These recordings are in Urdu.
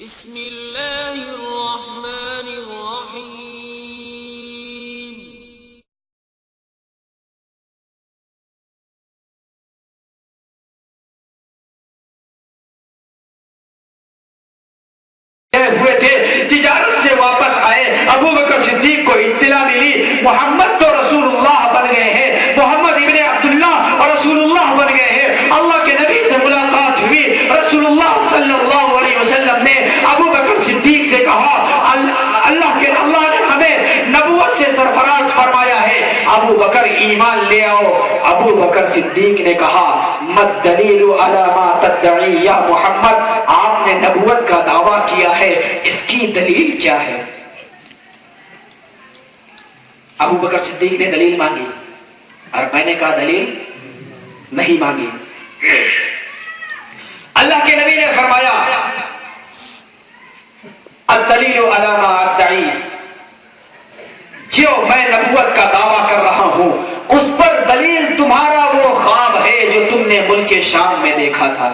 بسم اللہ الرحمن الرحیم۔ ہوئے تھے، تجارت سے واپس آئے، ابو بکر صدیق کو اطلاع ملی محمد تو رسول اللہ بن گئے ہیں، محمد ابن عبداللہ اور رسول اللہ بن گئے ہیں۔ اللہ کے نبی سے ملاقات ہوئی، رسول اللہ صلی اللہ علیہ وسلم نے ابو بکر صدیق سے کہا اللہ نے ہمیں نبوت سے سرفراز فرمایا ہے، ابو بکر ایمان لے آؤ۔ ابو بکر صدیق نے کہا مد دلیل علی ما تدعی یا محمد، آپ نے نبوت کا دعویٰ کیا ہے، اس کی دلیل کیا ہے؟ ابو بکر صدیق نے دلیل مانگی اور میں نے کہا دلیل نہیں مانگی۔ اللہ کے نبی نے فرمایا الدلیل علی ما ادعی، جو میں نبوت کا دعویٰ کر رہا ہوں اس پر دلیل تمہارا وہ خواب ہے جو تم نے ملک شام میں دیکھا تھا۔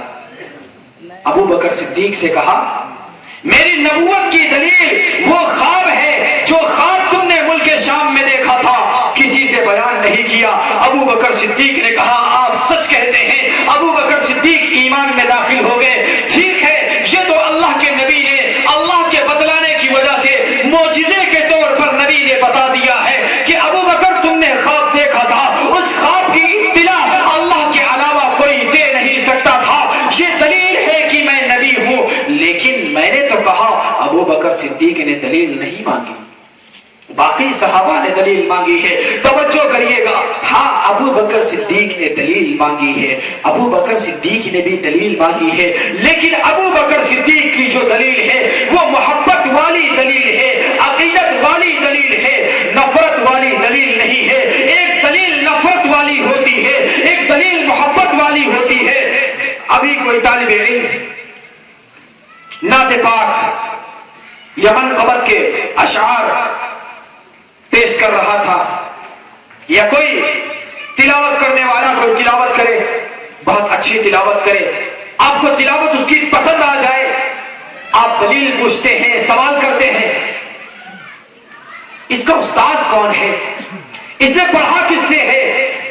ابو بکر صدیق سے کہا میری نبوت کی دلیل وہ خواب ہے جو خواب تم نے ملک شام میں دیکھا تھا، کسی سے بیان نہیں کیا۔ ابو بکر صدیق نے کہا آپ سچ کہتے ہیں۔ ابو بکر صدیق ایمان میں داخل ہو گئے۔ ٹھیک ہے، یہ تو اللہ کے نبی نے اللہ کے بتلانے کی وجہ سے معجزے کے طور پر نبی نے بتا دیا ہے کہ ابو بکر تم نے خواب دیکھا تھا، اس خواب کی اطلاع اللہ کے علاوہ کوئی دے نہیں سکتا تھا، یہ دلیل ہے کہ میں نبی ہوں۔ لیکن میں نے تو کہا، ابو بکر صدیق نے دلیل نہیں مانگی، باقی صحابہ نے دلیل مانگی ہے۔ توجہ کریے گا، ہاں ابو بکر صدیق نے دلیل مانگی ہے، ابو بکر صدیق نے بھی دلیل مانگی ہے، لیکن ابو بکر صدیق کی جو دلیل ہے وہ محبت والی دلیل ہے، عقیدت والی دلیل ہے، نفرت والی دلیل نہیں ہے۔ ایک دلیل نفرت والی ہوتی ہے، ایک دلیل محبت والی ہوتی ہے۔ ابھی کوئی طالب علم نعت پاک یمن قبط کے اشعار پیش کر رہا تھا، یا کوئی تلاوت کرنے والا کوئی تلاوت کرے، بہت اچھی تلاوت کرے، آپ کو تلاوت اس کی پسند آ جائے، آپ دلیل پوچھتے ہیں، سوال کرتے ہیں اس کا استاذ کون ہے، اس نے پڑھا کس سے ہے؟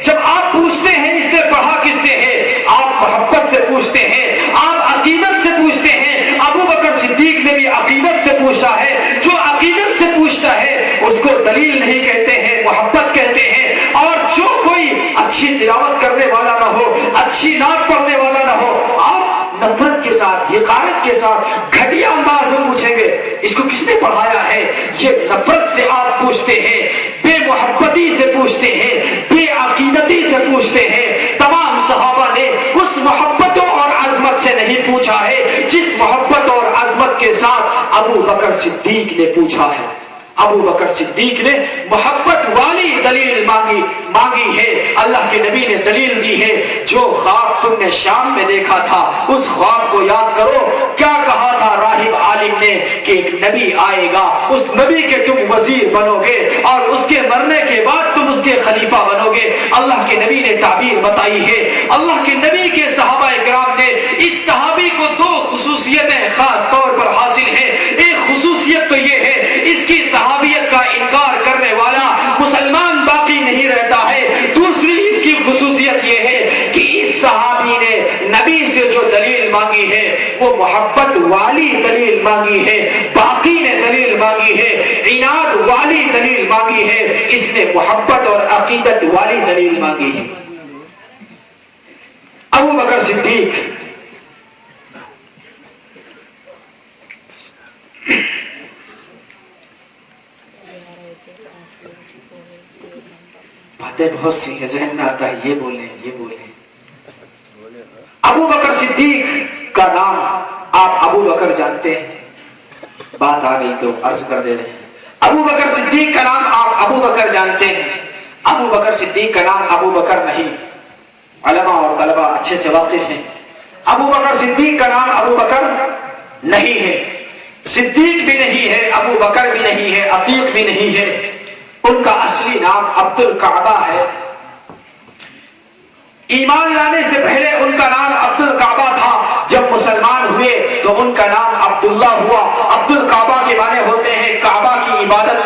جب آپ پوچھتے ہیں اس نے پڑھا کس سے ہے، آپ محبت سے پوچھتے ہیں، آپ عقیدت سے پوچھتے ہیں۔ ابو بکر صدیق نے بھی عقیدت سے پوچھا ہے۔ جو عقیدت سے پوچھتا ہے اس کو دلیل نہیں کہتے ہیں، محبت کہتے ہیں۔ اور جو کوئی اچھی تلاوت کرنے والا نہ ہو، اچھی نعت پڑھنے والا نہ ہو، آپ نفرت کے ساتھ، حقارت کے ساتھ، گھٹیا انداز میں پوچھیں گے اس کو کس نے پڑھایا ہے؟ یہ نفرت سے آپ پوچھتے ہیں، بے محبتی سے پوچھتے ہیں، بے عقیدتی سے پوچھتے ہیں۔ تمام صحابہ نے اس محبت اور عظمت سے نہیں پوچھا ہے جس محبت اور عظمت کے ساتھ ابو بکر صدیق نے پوچھا ہے۔ ابو بکر صدیق نے محبت والی دلیل مانگی ہے۔ اللہ کے نبی نے دلیل دی ہے، جو خواب تم نے شام میں دیکھا تھا اس خواب کو یاد کرو۔ کیا کہا تھا راہب عالم نے کہ ایک نبی آئے گا، اس نبی کے تم وزیر بنو گے اور اس کے مرنے کے بعد تم اس کے خلیفہ بنو گے۔ اللہ کے نبی نے تعبیر بتائی ہے۔ اللہ کے نبی کے صحابہ اکرام نے اس صحابی کو دو خصوصیتیں خاص طور پر حاصل ہیں۔ ایک خصوصیت تو یہ ہے اس کی صحابیت کا انکار کرنے والا مسلمان باقی نہیں رہتا ہے۔ دوسری اس کی خصوصیت یہ ہے کہ اس صحابی نے نبی سے جو دلیل مانگی ہے وہ محبت والی دلیل مانگی ہے، باقی نے دلیل مانگی ہے عناد والی دلیل مانگی ہے، اس نے محبت اور عقیدت والی دلیل مانگی ہے۔ ابو بکر صدیق باتیں بہت سی ہیں، ذہن میں آتا ہے یہ بولیں یہ بولیں۔ ابو بکر صدیق کا نام آپ ابو بکر جانتے ہیں، بات آ گئی تو عرض کر دے رہے ہیں۔ ابو بکر صدیق کا نام آپ ابو بکر جانتے ہیں، ابو بکر صدیق کا نام ابو بکر نہیں، علماء اور طلبہ اچھے سے واقف ہیں۔ ابو بکر صدیق کا نام ابو بکر نہیں ہے، صدیق بھی نہیں ہے، ابو بکر بھی نہیں ہے، عتیق بھی نہیں ہے۔ ان کا اصلی نام عبد الکعبہ ہے۔ ایمان لانے سے پہلے ان کا نام عبد الکعبہ تھا، جب مسلمان ہوئے تو ان کا نام عبداللہ ہوا۔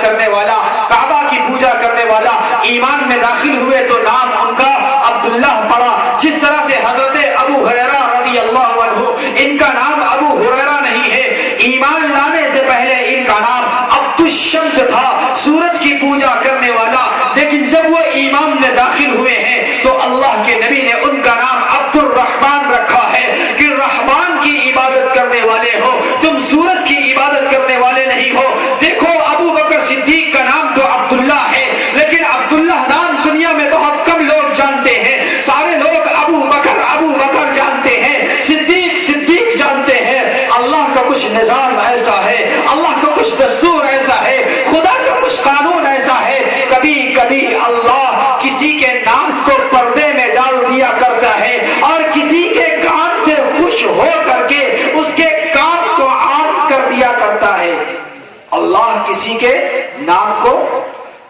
کرنے والا، کعبہ کی پوجا کرنے والا، ایمان میں داخل ہوئے تو نام ان کا عبداللہ پڑا. جس طرح سے حضرت ابو ہریرہ رضی اللہ عنہ، ان کا نام ابو ہریرہ نہیں ہے، ایمان لانے سے پہلے ان کا نام عبد الشمس تھا، سورج کی پوجا کرنے والا. لیکن جب وہ ایمان میں داخل ہوئے ہیں تو اللہ کے نبی نے ان کا نام عبد الرحمن رکھا ہے کہ رحمان کی عبادت کرنے والے ہو، تم سورج کی عبادت کرنے والے نہیں ہو. دیکھو ابو بکر صدیق کا نام تو عبداللہ ہے، لیکن عبداللہ نام دنیا میں بہت کم لوگ جانتے ہیں. سارے لوگ ابو بکر جانتے ہیں، صدیق جانتے ہیں. اللہ کا کچھ نظام ایسا ہے، اللہ کا کچھ دستور ایسا ہے، خدا کا کچھ قانون ایسا ہے. کبھی کبھی اللہ کسی کے نام کو پردے میں ڈال دیا کرتا ہے اور کسی کے کام سے خوش ہو کر کے اس کے کام کو عام کر دیا کرتا ہے. اللہ کسی کے نام کو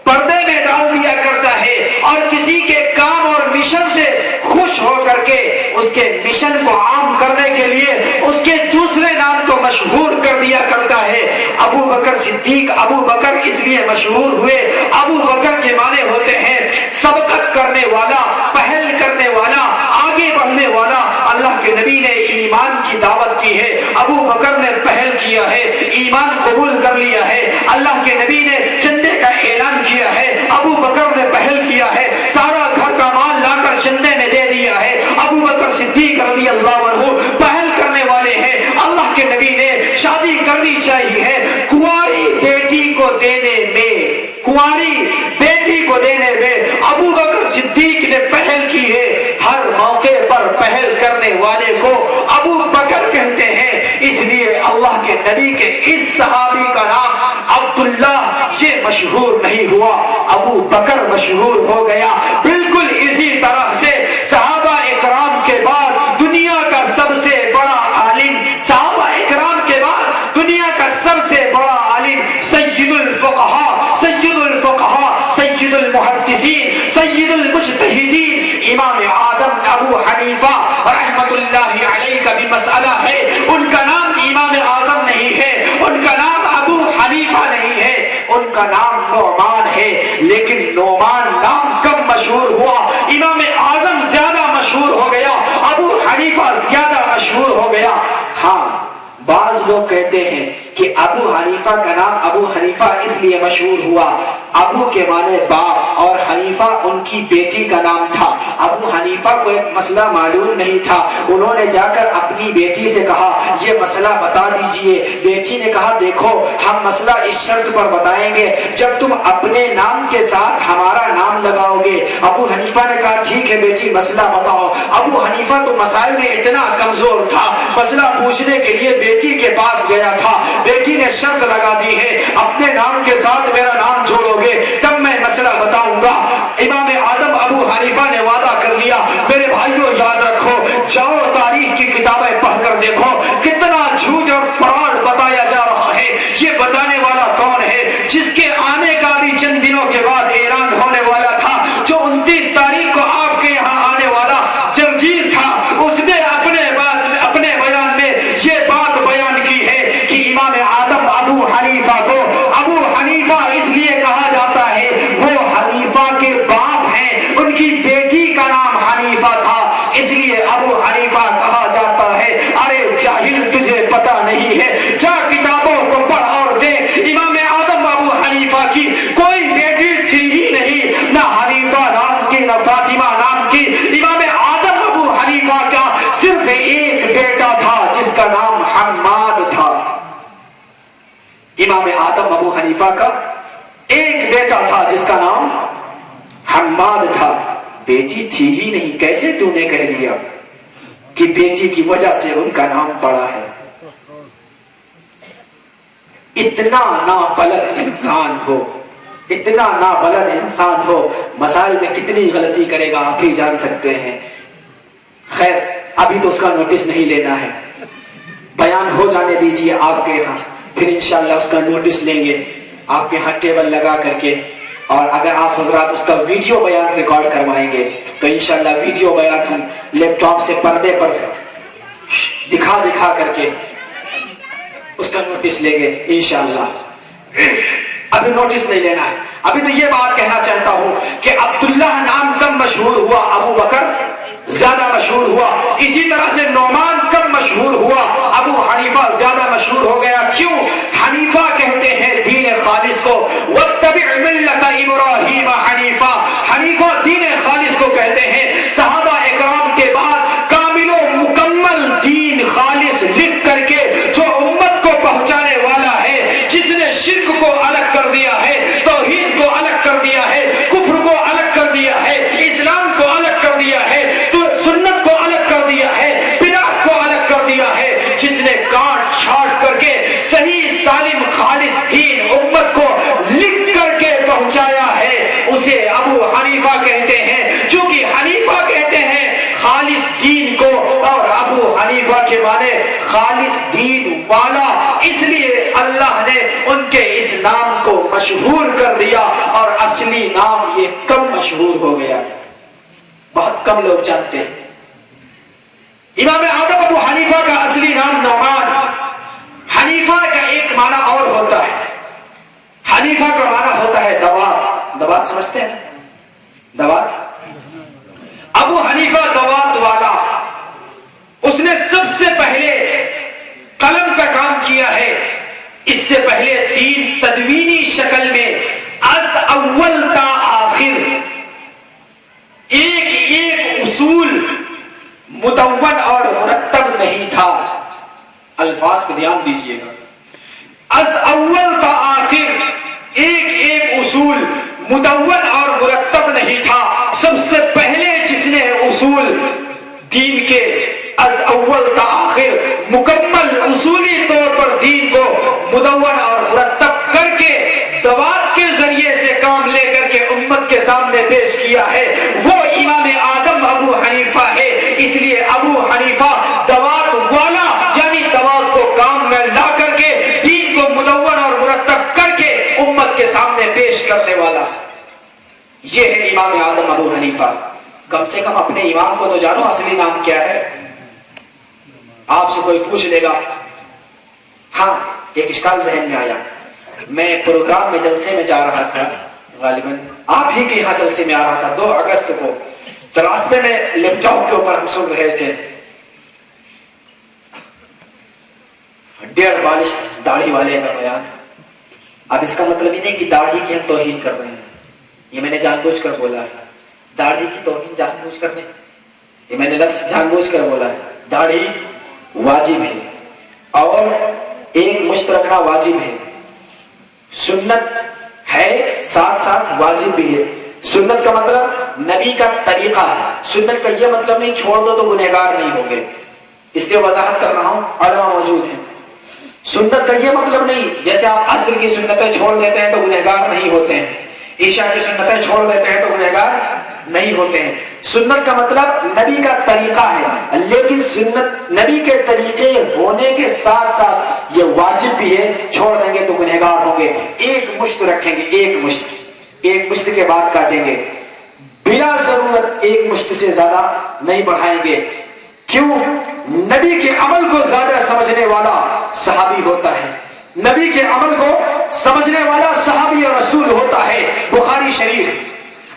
پردے میں ڈال دیا کرتا ہے اور کسی کے کام اور مشن سے خوش ہو کر کے اس کے مشن کو عام کرنے کے لیے اس کے دوسرے نام کو مشہور کر دیا کرتا ہے. ابو بکر صدیق ابو بکر اس لیے مشہور ہوئے. ابو بکر کے معنی ہوتے ہیں سبقت کرنے والا، پہل کرنے والا، آگے بڑھنے والا. اللہ کے نبی نے ایمان کی دعوت کی ہے، ابو بکر نے پہل کیا ہے، ایمان قبول کر لیا ہے. اللہ کے نبی نے چندے کا اعلان کیا ہے، ابو بکر نے پہل کیا ہے، سارا گھر کا مال لا کر چندے میں دے دیا ہے. ابو بکر صدیق رضی اللہ عنہ پہل کرنے والے ہیں. اللہ کے نبی نے شادی کرنی چاہیے کنواری بیٹی کو دینے میں ابو بکر صدیق نے پہل کی ہے. ہر موقع پر پہل کرنے والے کو ابو بکر کہتے ہیں. اس لیے اللہ کے نبی کے اس صحابی کا نام عبداللہ یہ مشہور نہیں ہوا، ابو بکر مشہور ہو گیا. بالکل اسی طرح سے صحابہ اکرام کے بعد دنیا کا سب سے بڑا عالم، صحابہ اکرام کے بعد دنیا کا سب سے بڑا عالم، سید الفقہاء، سید المحدثین، سید المجتہدین، امام اعظم ابو حنیفہ رحمت اللہ علیہ کا بھی مسئلہ ہے. ان کا نام امام اعظم نہیں ہے، ان کا نام ابو حنیفہ نہیں ہے، ان کا نام نعمان ہے. لیکن نعمان نام کم مشہور ہوا، امام اعظم زیادہ مشہور ہو گیا، ابو حنیفہ زیادہ مشہور ہو گیا. ہاں بعض لوگ کہتے ہیں کہ ابو حنیفہ کا نام ابو حنیفہ اس لیے مشہور ہوا، ابو کے معنی باپ اور حنیفہ ان کی بیٹی کا نام تھا. ابو حنیفہ کو ایک مسئلہ معلوم نہیں تھا، انہوں نے جا کر اپنی بیٹی سے کہا یہ مسئلہ بتا دیجئے. بیٹی نے کہا دیکھو ہم مسئلہ اس شرط پر بتائیں گے جب تم اپنے نام کے ساتھ ہمارا نام لگاؤ گے. ابو حنیفہ نے کہا ٹھیک ہے بیٹی مسئلہ بتاؤ. ابو حنیفہ تو مسائل میں اتنا کمزور تھا، مسئلہ پوچھنے کے لیے بیٹی کے پاس گیا تھا. بیٹی نے شرط لگا دی ہے اپنے نام کے ساتھ میرا نام جوڑو گے تب میں مسئلہ بتاؤں گا. امام اعظم ابو حنیفہ نے وعدہ کر لیا. میرے بھائیوں یاد رکھو، جاؤ تاریخ کی کتابیں پڑھ کر دیکھو کتنا جھوٹ اور فراڈ بتایا جا رہا ہے. یہ بتانے والا کون ہے جس کے آنے کا بھی چند دنوں کے بعد اعلان ہونے والا تھا، جو 29 تاریخ کو آپ کے یہاں آنے والا جرجیل تھا، اس نے اپنے بیان میں یہ بات بیان کی ہے کہ امام اعظم ابو حنیفہ کو ابو حنیفہ اس لیے کہا جاتا ہے وہ حنیفہ کے باپ ہیں، ان کی بیٹی کا نام حنیفہ تھا اس لیے ابو حنیفہ کہا جاتا ہے. ارے جاہل تجھے پتہ نہیں ہے، جا کتابوں کو پڑھ اور دیکھ. امام اعظم ابو حنیفہ کی کوئی بیٹی تھی ہی نہیں، نہ حنیفہ نام کی نہ فاطمہ نام کی. امام اعظم ابو حنیفہ کا صرف ایک بیٹا تھا جس کا نام حماد تھا. امام اعظم ابو حنیفہ کا ایک بیٹا تھا جس کا نام حماد تھا، بیٹی تھی ہی نہیں. کیسے تو نے کہہ دیا کہ بیٹی کی وجہ سے ان کا نام پڑا ہے؟ اتنا نابلد انسان ہو، اتنا نابلد انسان ہو، مسائل میں کتنی غلطی کرے گا آپ ہی جان سکتے ہیں. خیر ابھی تو اس کا نوٹس نہیں لینا ہے، بیان ہو جانے دیجئے آپ کے یہاں، پھر انشاءاللہ اس کا نوٹس لیں گے آپ کے ہاں ٹیبل لگا کر کے. اور اگر آپ حضرات اس کا ویڈیو بیان ریکارڈ کروائیں گے تو انشاءاللہ ویڈیو بیان ہم لیپ ٹاپ سے پردے پر دکھا کر کے اس کا نوٹس لیں گے انشاءاللہ. ابھی نوٹس نہیں لینا ہے. ابھی تو یہ بات کہنا چاہتا ہوں کہ عبداللہ نام کم مشہور ہوا، ابو بکر زیادہ مشہور ہوا. اسی طرح سے نعمان کم مشہور ہوا، ابو حنیفہ زیادہ مشہور ہو گیا. کیوں؟ حنیفہ کہتے ہیں دین خالص کو، واتبع ملت ابراہیم حنیفہ. حنیفہ دین خالص کو کہتے ہیں. صحابہ اکرام کے بعد کامل و مکمل دین خالص لکھ کر کے جو امت کو پہنچانے والا ہے، جس نے شرک کو الگ کر دیا ہے، توحید کو الگ کر دیا ہے، کفر کو الگ کر دیا ہے، اسلام کو الگ کر دیا ہے، تو سنت کو الگ کر دیا ہے، بدعت کو الگ کر دیا ہے، جس نے کاٹ چھاٹ کر کے صحیح سالم خالص دین امت کو لکھ کر کے پہنچایا ہے، اسے ابو حنیفہ کہتے ہیں. چونکہ حنیفہ کہتے ہیں خالص دین کو، اور ابو حنیفہ کے معنی خالص دین والا، اس لیے اللہ نے ان کے اس نام کو مشہور کر دیا اور اصلی نام یہ کم مشہور ہو گیا، بہت کم لوگ جانتے ہیں. امام اعظم ابو حنیفہ کا اصلی نام نعمان. حنیفہ کا ایک معنی اور ہوتا ہے، حنیفہ کا معنی ہوتا ہے دوات. دوات سمجھتے ہیں؟ دوات. ابو حنیفہ دوات والا. اس نے سب سے پہلے قلم کا کام کیا ہے. اس سے پہلے تین تدوینی شکل میں از اول تا آخر ایک ایک اصول مدون اور مرتب نہیں تھا. الفاظ پہ دھیان دیجئے گا. از اول تا آخر ایک ایک اصول مدون اور مرتب نہیں تھا. سب سے پہلے جس نے اصول دین کے از اول تا آخر مکمل اصولی طور پر دین کو مدون اور مرتب کر کے دوات کے ذریعے سے کام لے کر کے امت کے سامنے پیش کیا ہے، وہ امام آدم ابو حنیفہ ہے. اس لیے ابو حنیفہ دوات والا، یعنی دوات کو کام میں لا کر کے دین کو مدون اور مرتب کر کے امت کے سامنے پیش کرنے والا. یہ ہے امام آدم ابو حنیفہ. کم سے کم اپنے امام کو تو جانو اصلی نام کیا ہے. آپ سے کوئی پوچھ لے گا. ہاں ایک اشکال ذہن میں آیا. میں پروگرام میں جلسے میں جا رہا تھا، غالباً آپ ہی کے یہاں جلسے میں آ رہا تھا 2 اگست کو. تو راستے میں لیپ ٹاپ کے اوپر ہم سن رہے تھے ڈیڑھ بالش داڑھی والے کا بیان. اب اس کا مطلب ہی نہیں کہ داڑھی کی ہم توہین کر رہے ہیں، یہ میں نے جان بوجھ کر بولا ہے. داڑھی کی توہین جان بوجھ کر نہیں، یہ میں نے لفظ جان بوجھ کر بولا ہے. داڑھی واجب ہے اور ایک مشت رکھنا واجب ہے. سنت ہے ساتھ ساتھ واجب بھی ہے. سنت کا مطلب نبی کا طریقہ ہے. سنت کا یہ مطلب نہیں چھوڑ دو تو گنہگار نہیں ہوگے، اس لیے وضاحت کر رہا ہوں، علماء موجود ہیں. سنت کا یہ مطلب نہیں جیسے آپ عصر کی سنتیں چھوڑ دیتے ہیں تو گنہگار نہیں ہوتے ہیں، عشاء کی سنتیں چھوڑ دیتے ہیں تو گنہگار نہیں ہوتے ہیں. سنت کا مطلب نبی کا طریقہ ہے، لیکن سنت نبی کے طریقے ہونے کے ساتھ ساتھ یہ واجب بھی ہے. چھوڑ دیں گے تو گنہگار ہوں گے. ایک مشت رکھیں گے، ایک مشت کے بعد کاٹیں گے، بلا ضرورت ایک مشت سے زیادہ نہیں بڑھائیں گے. کیوں؟ نبی کے عمل کو زیادہ سمجھنے والا صحابی ہوتا ہے، نبی کے عمل کو سمجھنے والا صحابی اور رسول ہوتا ہے. بخاری شریف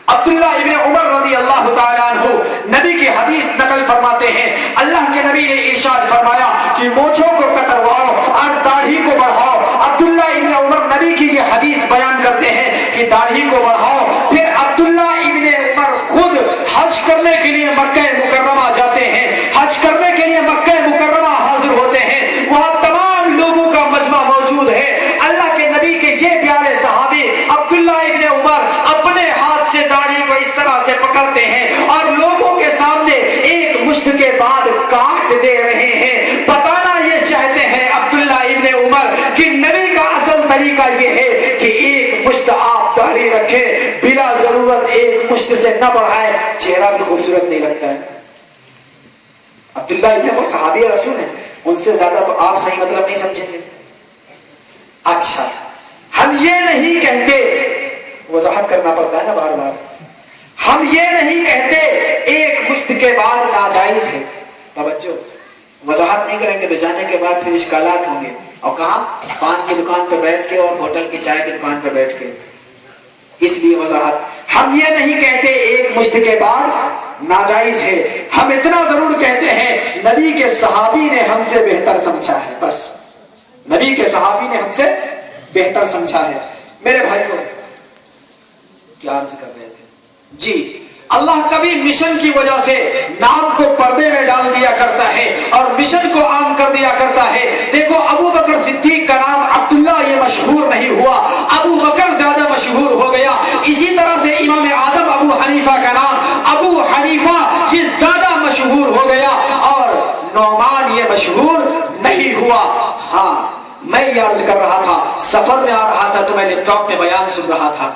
عبداللہ ابن عمر رضی اللہ تعالیٰ عنہ نبی کی حدیث نقل فرماتے ہیں، اللہ کے نبی نے ارشاد فرمایا کہ مونچھوں کو کترواؤ اور داڑھی کو بڑھاؤ. عبداللہ ابن عمر نبی کی یہ حدیث بیان کرتے ہیں کہ داڑھی کو بڑھاؤ. پھر عبداللہ ابن عمر خود حج کرنے کے لیے مکہ مکرمہ جاتے ہیں، حج کرنے کے لیے مکہ مکرمہ حاضر ہوتے ہیں. وہاں تمام لوگوں کا مجمع موجود ہے. اللہ کے نبی کے یہ پیارے صحابی عبداللہ ابن عمر اپنے ہاتھ سے داڑھی کو اس طرح سے پکڑتے ہیں اور لوگوں کے سامنے ایک مشت کے بعد کاٹ دے رہے ہیں. بتانا یہ چاہتے ہیں عبداللہ ابن عمر کہ نبی کا اصل طریقہ یہ ہے کہ ایک مشت آپ داڑھی رکھیں، بلا ضرورت ایک مشت سے نہ بڑھائیں، چہرہ بھی خوبصورت نہیں لگتا ہے. عبداللہ ابن عمر صحابی رسول ہیں، ان سے زیادہ تو آپ صحیح مطلب نہیں سمجھیں گے. اچھا ہم یہ نہیں کہتے، وضاحت کرنا پڑتا ہے نا بار بار، ہم یہ نہیں کہتے ایک مشت کے بعد ناجائز ہے. توجہ، وضاحت نہیں کریں گے تو جانے کے بعد پھر اشکالات ہوں گے. اور کہاں؟ پان کی دکان پہ بیٹھ کے اور ہوٹل کی چائے کی دکان پہ بیٹھ کے. اس لیے وضاحت, ہم یہ نہیں کہتے ایک مشت کے بعد ناجائز ہے, ہم اتنا ضرور کہتے ہیں نبی کے صحابی نے ہم سے بہتر سمجھا ہے, بس نبی کے صحابی نے ہم سے بہتر سمجھا ہے. میرے بھائیوں, کیا عرض کر رہے تھے؟ جی, اللہ کبھی مشن کی وجہ سے نام کو پردے میں ڈال دیا کرتا ہے اور مشن کو عام کر دیا کرتا ہے. دیکھو ابو بکر صدیق کا نام عبداللہ یہ مشہور نہیں ہوا, ابو بکر زیادہ مشہور ہو گیا. اسی طرح سے امام اعظم ابو حنیفہ کا نام ابو حنیفہ یہ زیادہ مشہور ہو گیا اور نعمان یہ مشہور نہیں ہوا. ہاں, میں یہ عرض کر رہا تھا, سفر میں آ رہا تھا تو میں لیپ ٹاپ میں بیان سن رہا تھا.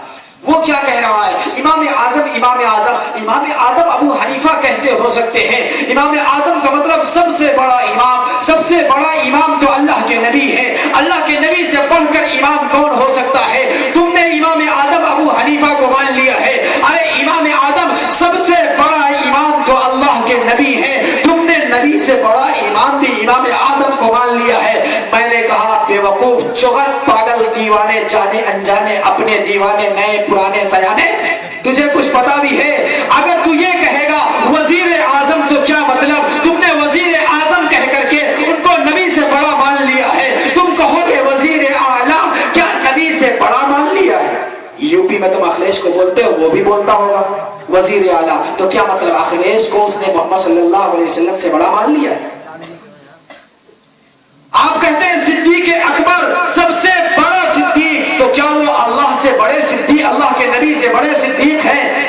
وہ کیا کہہ رہا ہے؟ امام اعظم ابو حنیفہ کیسے ہو سکتے ہیں؟ امام اعظم کا مطلب سب سے بڑا امام, سب سے بڑا امام تو اللہ کے نبی ہے. اللہ کے نبی سے بڑھ کر امام کون ہو سکتا ہے؟ تم نے امام اعظم ابو حنیفہ کو مان لیا ہے. ارے امام اعظم سب سے بڑا امام تو اللہ کے نبی ہے, تم نے نبی سے بڑا امام بھی امام اعظم کو مان لیا ہے. میں نے کہا بے وقوف, چغل, پاگل, دیوانے, جانے انجانے, اپنے دیوانے, نئے پرانے سیانے, تجھے کچھ پتا بھی ہے؟ اگر تو یہ کہے گا وزیر اعظم تو کیا مطلب, تم نے وزیر اعظم کہہ کر کے ان کو نبی سے بڑا مان لیا ہے. تم کہو گے وزیر اعلیٰ, کیا نبی سے بڑا مان لیا ہے؟ یو پی میں تم اکھلیش کو بولتے ہو, وہ بھی بولتا ہوگا وزیر اعلیٰ, تو کیا مطلب اکھلیش کو اس نے محمد صلی اللہ علیہ وسلم سے بڑا مان لیا ہے؟ آپ کہتے ہیں صدیق اکبر سب سے بڑا صدیق, تو کیا وہ اللہ سے بڑے صدیق, اللہ کے نبی سے بڑے صدیق ہیں؟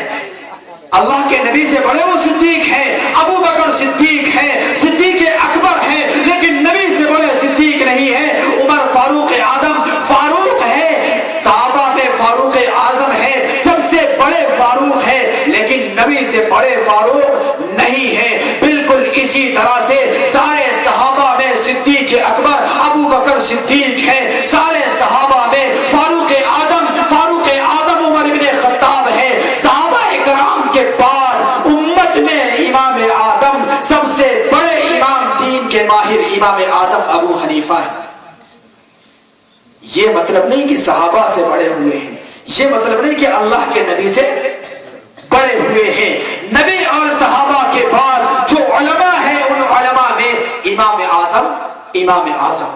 اللہ کے نبی سے بڑے وہ صدیق ہیں. ابو بکر صدیق ہے, صدیق اکبر ہے, لیکن نبی سے بڑے صدیق نہیں ہے. عمر فاروق اعظم فاروق ہے, صحابہ میں فاروق اعظم ہے, سب سے بڑے فاروق ہے, لیکن نبی سے بڑے فاروق نہیں ہے. بالکل اسی طرح سے سارے صحابہ میں صدیق اکبر ابو بکر صدیق ہے, سارے صحابہ میں فاروق اعظم عمر بن خطاب ہے. صحابہ کرام کے بعد امت میں امام اعظم سب سے بڑے امام, دین کے ماہر امام اعظم ابو حنیفہ ہے. یہ مطلب نہیں کہ صحابہ سے بڑے ہوئے ہیں, یہ مطلب نہیں کہ اللہ کے نبی سے بڑے ہوئے ہیں. نبی اور صحابہ کے بعد جو علماء ہیں ان علماء میں امام اعظم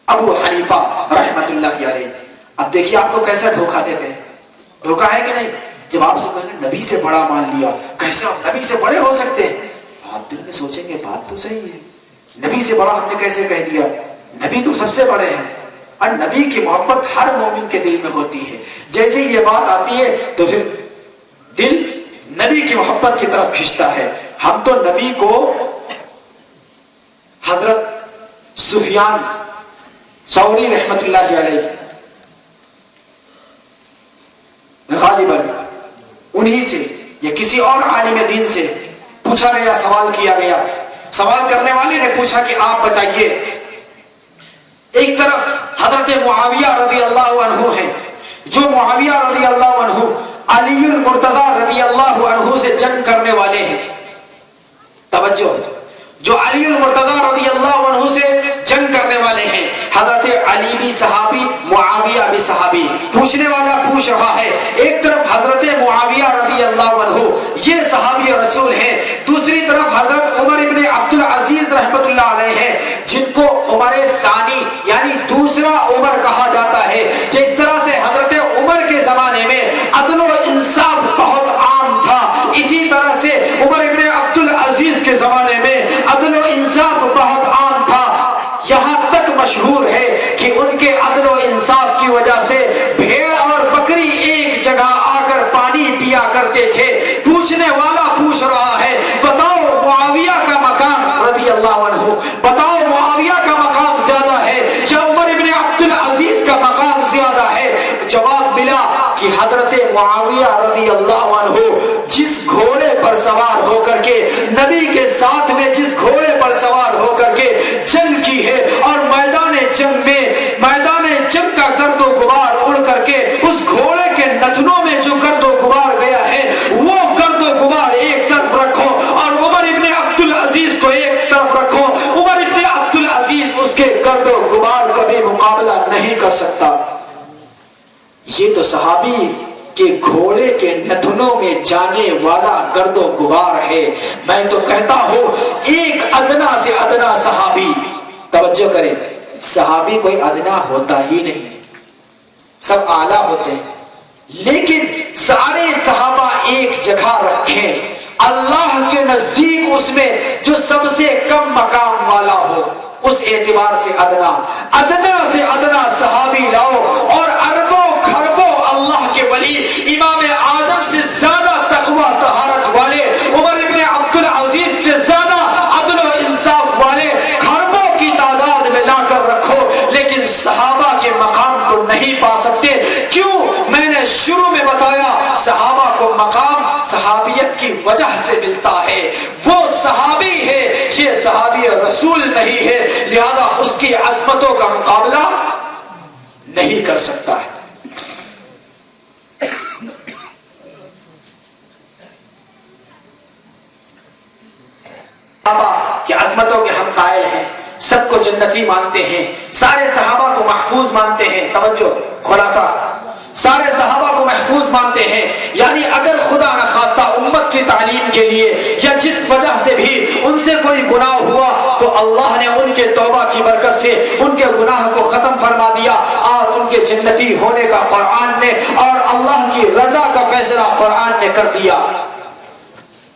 ابو حنیفہ رحمت اللہ علیہ. اب دیکھیے آپ کو کیسا دھوکہ دیتے ہیں, دھوکہ ہے کہ نہیں؟ جب آپ سے کہیں نبی سے بڑا مان لیا, کیسے آپ نبی سے بڑے ہو سکتے ہیں؟ آپ دل میں سوچیں گے بات تو صحیح ہے, نبی سے بڑا ہم نے کیسے کہہ دیا؟ نبی تو سب سے بڑے ہیں, اور نبی کی محبت ہر مومن کے دل میں ہوتی ہے. جیسے یہ بات آتی ہے تو پھر دل نبی کی محبت کی طرف کھنچتا ہے. ہم تو نبی کو حضرت سفیان ثوری رحمت اللہ علیہ غالباً انہی سے یا کسی اور عالم دین سے پوچھا گیا, سوال کیا گیا. سوال کرنے والے نے پوچھا کہ آپ بتائیے, ایک طرف حضرت معاویہ رضی اللہ عنہ ہیں, جو معاویہ رضی اللہ عنہ علی المرتضی رضی اللہ عنہ سے جنگ کرنے والے ہیں. توجہ, جو علی المرتضی رضی اللہ عنہ سے جنگ کرنے والے ہیں. حضرت علی بھی صحابی, معاویہ بھی صحابی. پوچھنے والا پوچھ رہا ہے, ایک طرف حضرت معاویہ رضی اللہ عنہ یہ صحابی رسول ہیں, دوسری طرف حضرت عمر ابن عبد العزیز رحمت اللہ علیہ ہیں, جن کو عمر ثانی یعنی دوسرا عمر کہا جاتا ہے. جس طرح سے حضرت عمر کے زمانے میں عدل و انصاف بہت عام تھا, اسی طرح سے عمر ابن عبد العزیز کے زمانے میں عدل و انصاف بہت عام تھا. یہاں تک مشہور ہے کہ ان کے عدل و انصاف کی وجہ سے بھیڑ اور بکری ایک جگہ آ کر پانی پیا کرتے تھے. پوچھنے والا پوچھ رہا ہے, بتاؤ معاویہ کا مقام رضی اللہ عنہ, بتاؤ معاویہ کا مقام زیادہ ہے یا عمر ابن عبد العزیز کا مقام زیادہ ہے؟ جواب ملا کہ حضرت معاویہ رضی اللہ عنہ جس گھوڑے پر سوار ہو کر کے نبی کے ساتھ میں جس گھوڑے پر سوار ہو کر کے جنگ کی ہے, اور میدان جنگ کا گرد و غبار اڑ کر کے اس گھوڑے کے نتنوں میں جو گرد و غبار گیا ہے, وہ گرد و غبار ایک طرف رکھو اور عمر ابن عبد العزیز کو ایک طرف رکھو. عمر ابن عبد العزیز اس کے گرد کر سکتا. یہ تو صحابی کہ گھوڑے کے نتنوں میں جانے والا گرد و غبار ہے. میں تو کہتا ہوں ایک ادنا سے ادنا صحابی، توجہ کریں، صحابی کوئی ادنا ہوتا ہی نہیں، سب اعلیٰ ہوتے ہیں، لیکن سارے صحابہ ایک جگہ رکھیں، اللہ کے نزدیک اس میں جو سب سے کم مقام والا ہو، اس اعتبار سے ادنا سے ادنا صحابی لاؤ، اور اربوں خربوں اللہ کے ولی امام اعظم سے زیادہ تقوی طہارت والے، عمر ابن عبد العزیز سے زیادہ عدل و انصاف والے خربوں کی تعداد میں لا کر رکھو، لیکن صحابہ کے مقام کو نہیں پا سکتے. کیوں؟ میں نے شروع میں بتایا، صحابہ کو مقام صحابیت کی وجہ سے ملتا ہے، وہ صحابی ہے، یہ صحابی رسول نہیں ہے، لہذا اس کی عظمتوں کا مقابلہ نہیں کر سکتا ہے. صحابہ کی عظمتوں کے ہم قائل ہیں، سب کو جنتی مانتے ہیں، سارے صحابہ کو محفوظ مانتے ہیں. توجہ، خلاصہ، سارے صحابہ کو محفوظ مانتے ہیں. یعنی اگر خدا نخواستہ امت کی تعلیم کے لیے یا جس وجہ سے بھی ان سے کوئی گناہ ہوا تو اللہ نے ان کے توبہ کی برکت سے ان کے گناہ کو ختم فرما دیا اور ان کے جنتی ہونے کا قرآن نے اور اللہ کی رضا کا فیصلہ قرآن نے کر دیا.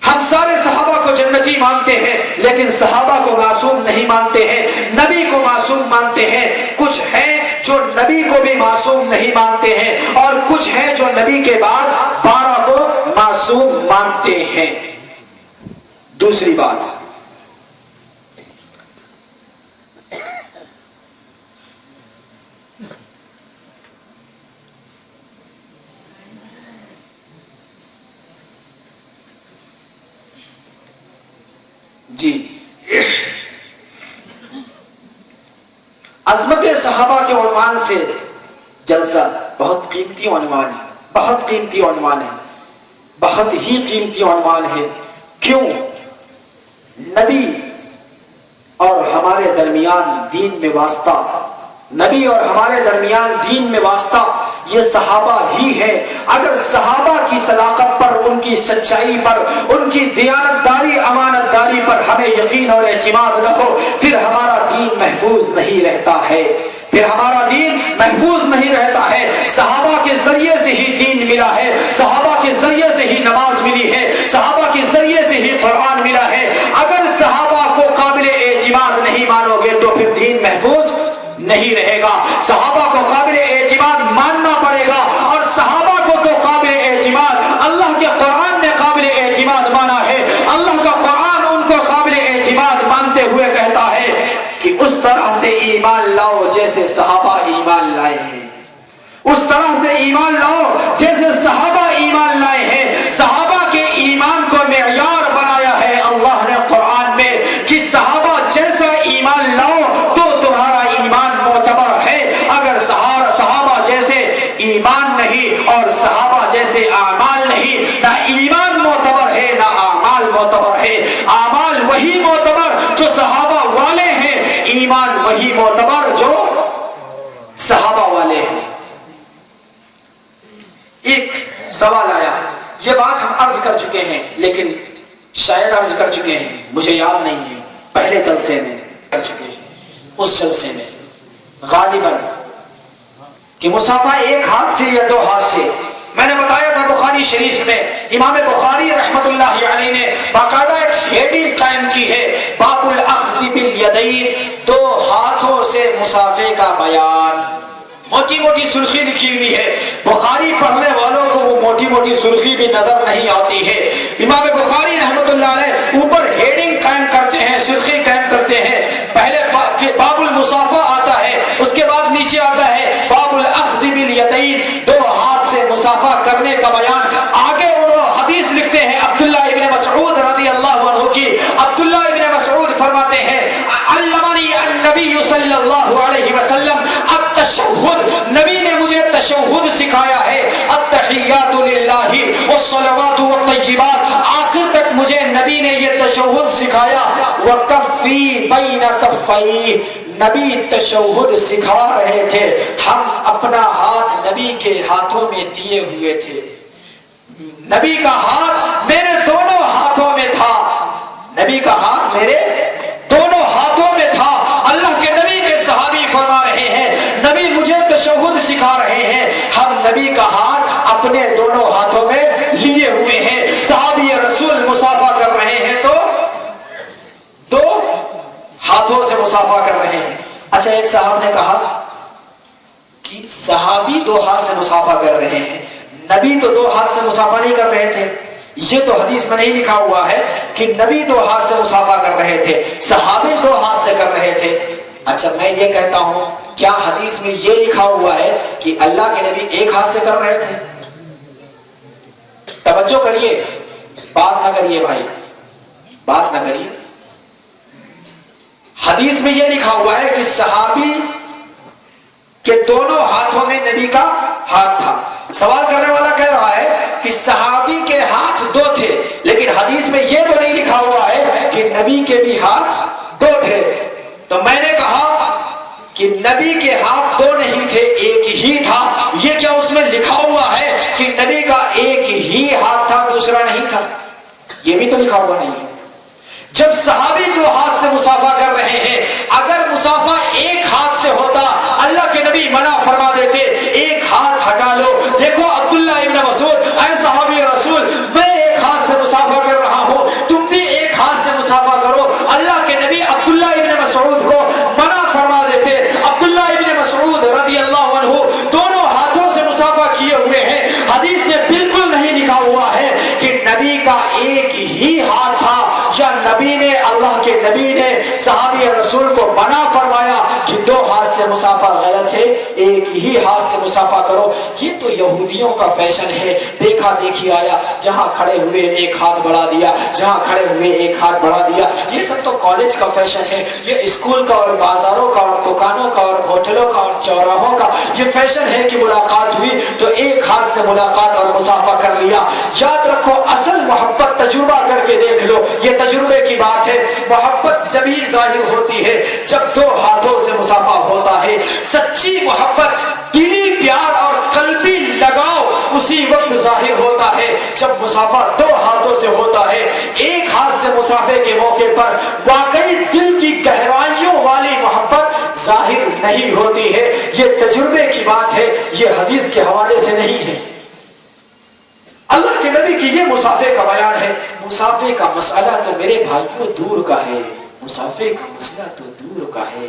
ہم سارے صحابہ کو جنتی مانتے ہیں، لیکن صحابہ کو معصوم نہیں مانتے ہیں، نبی کو معصوم مانتے ہیں. کچھ ہیں جو نبی کو بھی معصوم نہیں مانتے ہیں، اور کچھ ہیں جو نبی کے بعد 12 کو معصوم مانتے ہیں. دوسری بات، جی عظمت صحابہ کے عنوان سے جلسہ بہت قیمتی عنوان ہے، بہت قیمتی عنوان ہے، بہت ہی قیمتی عنوان ہے. کیوں؟ نبی اور ہمارے درمیان دین میں واسطہ، نبی اور ہمارے درمیان دین میں واسطہ یہ صحابہ ہی ہے. اگر صحابہ کی صداقت پر، ان کی سچائی پر، ان کی دیانتداری امانتداری پر ہمیں یقین اور اعتماد نہ ہو، پھر ہمارا دین محفوظ نہیں رہتا ہے، پھر ہمارا دین محفوظ نہیں رہتا ہے. صحابہ کے ذریعے سے ہی دین ملا ہے، صحابہ کے ذریعے سے ہی نماز ملی ہے، صحابہ کے ذریعے سے ہی قرآن ملا ہے. اگر صحابہ کو قابل اعتماد نہیں مانو گے تو پھر دین محفوظ نہیں رہے گا. صحابہ کو قابل اعتماد ماننا پڑے گا، اور صحابہ کو تو قابل اعتماد اللہ کے قرآن نے قابل اعتماد مانا ہے. اللہ کا قرآن ان کو قابل اعتماد مانتے ہوئے کہتا ہے کہ اس طرح سے ایمان لاؤ جیسے صحابہ ایمان لائے ہیں، اس طرح سے ایمان لاؤ جیسے صحابہ ایمان لائے ہیں. صحابہ کے ایمان کو معیار بنایا ہے اللہ نے قرآن میں کہ صحابہ جیسا ایمان لاؤ تو تمہارا ایمان معتبر ہے. اگر صحابہ جیسے ایمان نہیں اور صحابہ جیسے اعمال نہیں، نہ ایمان معتبر ہے نہ اعمال معتبر ہے. اعمال وہی معتبر جو صحابہ والے ہیں، ایمان وہی معتبر جو صحابہ والے ہیں. ایک سوال آیا، یہ بات ہم عرض کر چکے ہیں لیکن شاید عرض کر چکے ہیں، مجھے یاد نہیں ہے، پہلے جلسے میں کر چکے ہیں. اس جلسے میں غالباً کہ مصافحہ ایک ہاتھ سے یا 2 ہاتھ سے، میں نے بتایا تھا بخاری شریف میں امام بخاری رحمت اللہ علیہ نے باقاعدہ ایک ہیڈنگ قائم کی ہے، باب الاخذ بالیدین، 2 ہاتھوں سے مصافحے کا بیان. موٹی موٹی سرخی لکھی ہوئی ہے، بخاری پڑھنے والوں کو وہ موٹی موٹی سرخی بھی نظر نہیں آتی ہے. امام بخاری رحمت اللہ علیہ اوپر ہیڈنگ قائم کرتے ہیں، سرخی قائم کرتے ہیں. پہلے باب المصافحہ آتا ہے، اس کے بعد نیچے آتا ہے باب الاخذ بالیدین، 2 ہاتھ سے مصافحہ کرنے کا بیان. آگے وہ حدیث لکھتے ہیں عبداللہ ابن مسعود رضی اللہ عنہ کی. عبداللہ ابن مسعود فرماتے ہیں علمنی النبی صلی اللہ علیہ وسلم التشہد، نبی نے مجھے تشہد سکھایا ہے. التحیات للہ والصلوات والطیبات، آخر تک مجھے نبی نے یہ تشہد سکھایا وَكَفِّي بَيْنَ كَفَّيْهِ، نبی تشہد سکھا رہے تھے، ہم اپنا ہاتھ نبی کے ہاتھوں میں دیے ہوئے تھے، نبی کا ہاتھ میرے دونوں ہاتھوں میں تھا، نبی کا ہاتھ میرے دونوں ہاتھوں میں تھا۔ اللہ کے نبی کے صحابی فرما رہے ہیں نبی مجھے تشہد سکھا رہے ہیں، ہم نبی کا ہاتھ اپنے دونوں ہاتھوں میں لیے ہوئے ہیں، صحابی رسول مصافحہ کر رہے ہیں تو دو ہاتھوں سے مصافحہ کر رہے ہیں۔ اچھا ایک صاحب نے کہا کہ صحابی دو ہاتھ سے مصافحہ کر رہے ہیں، نبی تو دو ہاتھ سے مصافحہ نہیں کر رہے تھے، یہ تو حدیث میں نہیں لکھا ہوا ہے کہ نبی دو ہاتھ سے مصافحہ کر رہے تھے، صحابی دو ہاتھ سے کر رہے تھے۔ اچھا میں یہ کہتا ہوں کیا حدیث میں یہ لکھا ہوا ہے کہ اللہ کے نبی ایک ہاتھ سے کر رہے تھے؟ توجہ کریے، بات نہ کریے بھائی، بات نہ کریے۔ حدیث میں یہ لکھا ہوا ہے کہ صحابی کے دونوں ہاتھوں میں نبی کا ہاتھ تھا۔ سوال کرنے والا کہہ رہا ہے کہ صحابی کے ہاتھ دو تھے، لیکن حدیث میں یہ تو نہیں لکھا ہوا ہے کہ نبی کے بھی ہاتھ دو تھے۔ تو میں نے کہا کہ نبی کے ہاتھ دو نہیں تھے، ایک ہی تھا، یہ کیا اس میں لکھا ہوا ہے کہ نبی کا ایک ہی ہاتھ تھا دوسرا نہیں تھا؟ یہ بھی تو لکھا ہوا نہیں ہے۔ جب صحابی دو ہاتھ سے مصافحہ کر رہے ہیں، اگر مصافحہ ایک ہاتھ سے ہوتا اللہ کے نبی منع فرما دیتے ایک ہاتھ ہٹا لو۔ دیکھو عبداللہ ابن مسعود، اے صحابی رسول میں ایک ہاتھ سے مصافحہ کر رہا ہوں، تم بھی ایک ہاتھ سے مصافحہ کرو۔ اللہ کے نبی عبداللہ ابن مسعود کو منع فرما دیتے۔ عبداللہ ابن مسعود رضی اللہ عنہ دونوں ہاتھوں سے مصافحہ کیے ہوئے ہیں، حدیث میں بالکل نہیں لکھا ہوا ہے کہ نبی کا ایک ہی ہاتھ تھا یا نبی نے اللہ کے نبی نے صحابی رسول کو منع فرمایا کہ دو ہاتھ سے مصافحہ غلط ہے، ایک ہی ہاتھ سے مصافحہ کرو۔ یہ تو یہودیوں کا فیشن ہے، دیکھا دیکھی آیا، جہاں کھڑے ہوئے ایک ہاتھ بڑھا دیا، جہاں کھڑے ہوئے ایک ہاتھ بڑھا دیا۔ یہ سب تو کالج کا فیشن ہے، یہ اسکول کا اور بازاروں کا اور دکانوں کا اور ہوٹلوں کا اور چوراہوں کا یہ فیشن ہے کہ ملاقات ہوئی تو ایک ہاتھ سے ملاقات اور مصافحہ کر لیا۔ یاد رکھو اصل محبت تجربہ کر کے دیکھ لو، یہ تجربے کی بات ہے۔ محبت جب ہی ظاہر ہوتی ہے جب دو ہاتھوں سے مصافحہ ہوتا ہے۔ سچی محبت، دلی پیار اور قلبی لگاؤ اسی وقت ظاہر ہوتا ہے جب مصافحہ دو ہاتھوں سے ہوتا ہے۔ ایک ہاتھ سے مصافحے کے موقع پر واقعی دل کی گہرائیوں والی محبت ظاہر نہیں ہوتی ہے۔ یہ تجربے کی بات ہے، یہ حدیث کے حوالے سے نہیں ہے۔ اللہ کے نبی کی یہ مصافحے کا بیان ہے۔ مصافحے کا مسئلہ تو میرے بھائیوں دور کا ہے، مصافحے کا مسئلہ تو دور کا ہے،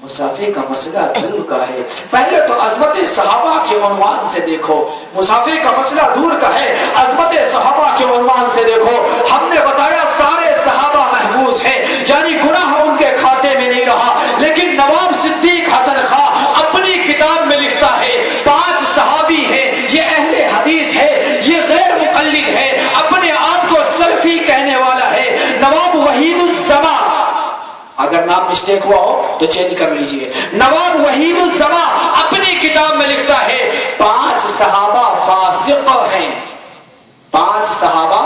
مصافحے کا مسئلہ دور کا ہے۔ پہلے تو عظمت صحابہ کے عنوان سے دیکھو، مصافحے کا مسئلہ دور کا ہے، عظمت صحابہ کے عنوان سے دیکھو۔ ہم نے بتایا سارے صحابہ محفوظ ہیں، یعنی گناہ ان کے کھاتے میں نہیں رہا، لیکن نواب صدیق حسن خان اپنی کتاب میں لکھتا ہے 5 صحابی ہیں، یہ اہل حدیث ہے، یہ غیر مقلد ہے، اپنے آپ کو سلفی کہنے والا ہے، نواب وحید الزما، اگر نام مسٹیک ہوا ہو تو چینج کر لیجئے، نواب وحید الزما اپنی کتاب میں لکھتا ہے 5 صحابہ فاسق ہیں، 5 صحابہ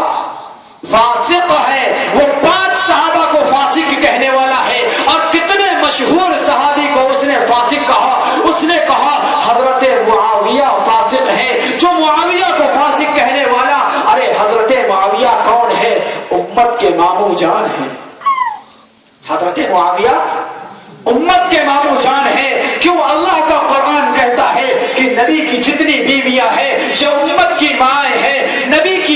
فاسق ہیں۔ وہ 5 صحابہ کو فاسق کہنے والا ہے، اور کتنے مشہور صحابی کو اس نے فاسق کہا؟ اس نے کہا حضرت معاویہ فاسق ہیں۔ جو معاویہ کو فاسق کہنے والا، ارے حضرت معاویہ کون ہے؟ امت کے ماموں جان ہیں۔ حضرت معاویہ امت کے ماموں جان ہیں۔ کیوں؟ اللہ کا قرآن کہتا ہے کہ نبی کی جتنی بیویاں ہیں یہ امت کی مائیں ہیں۔ نبی کی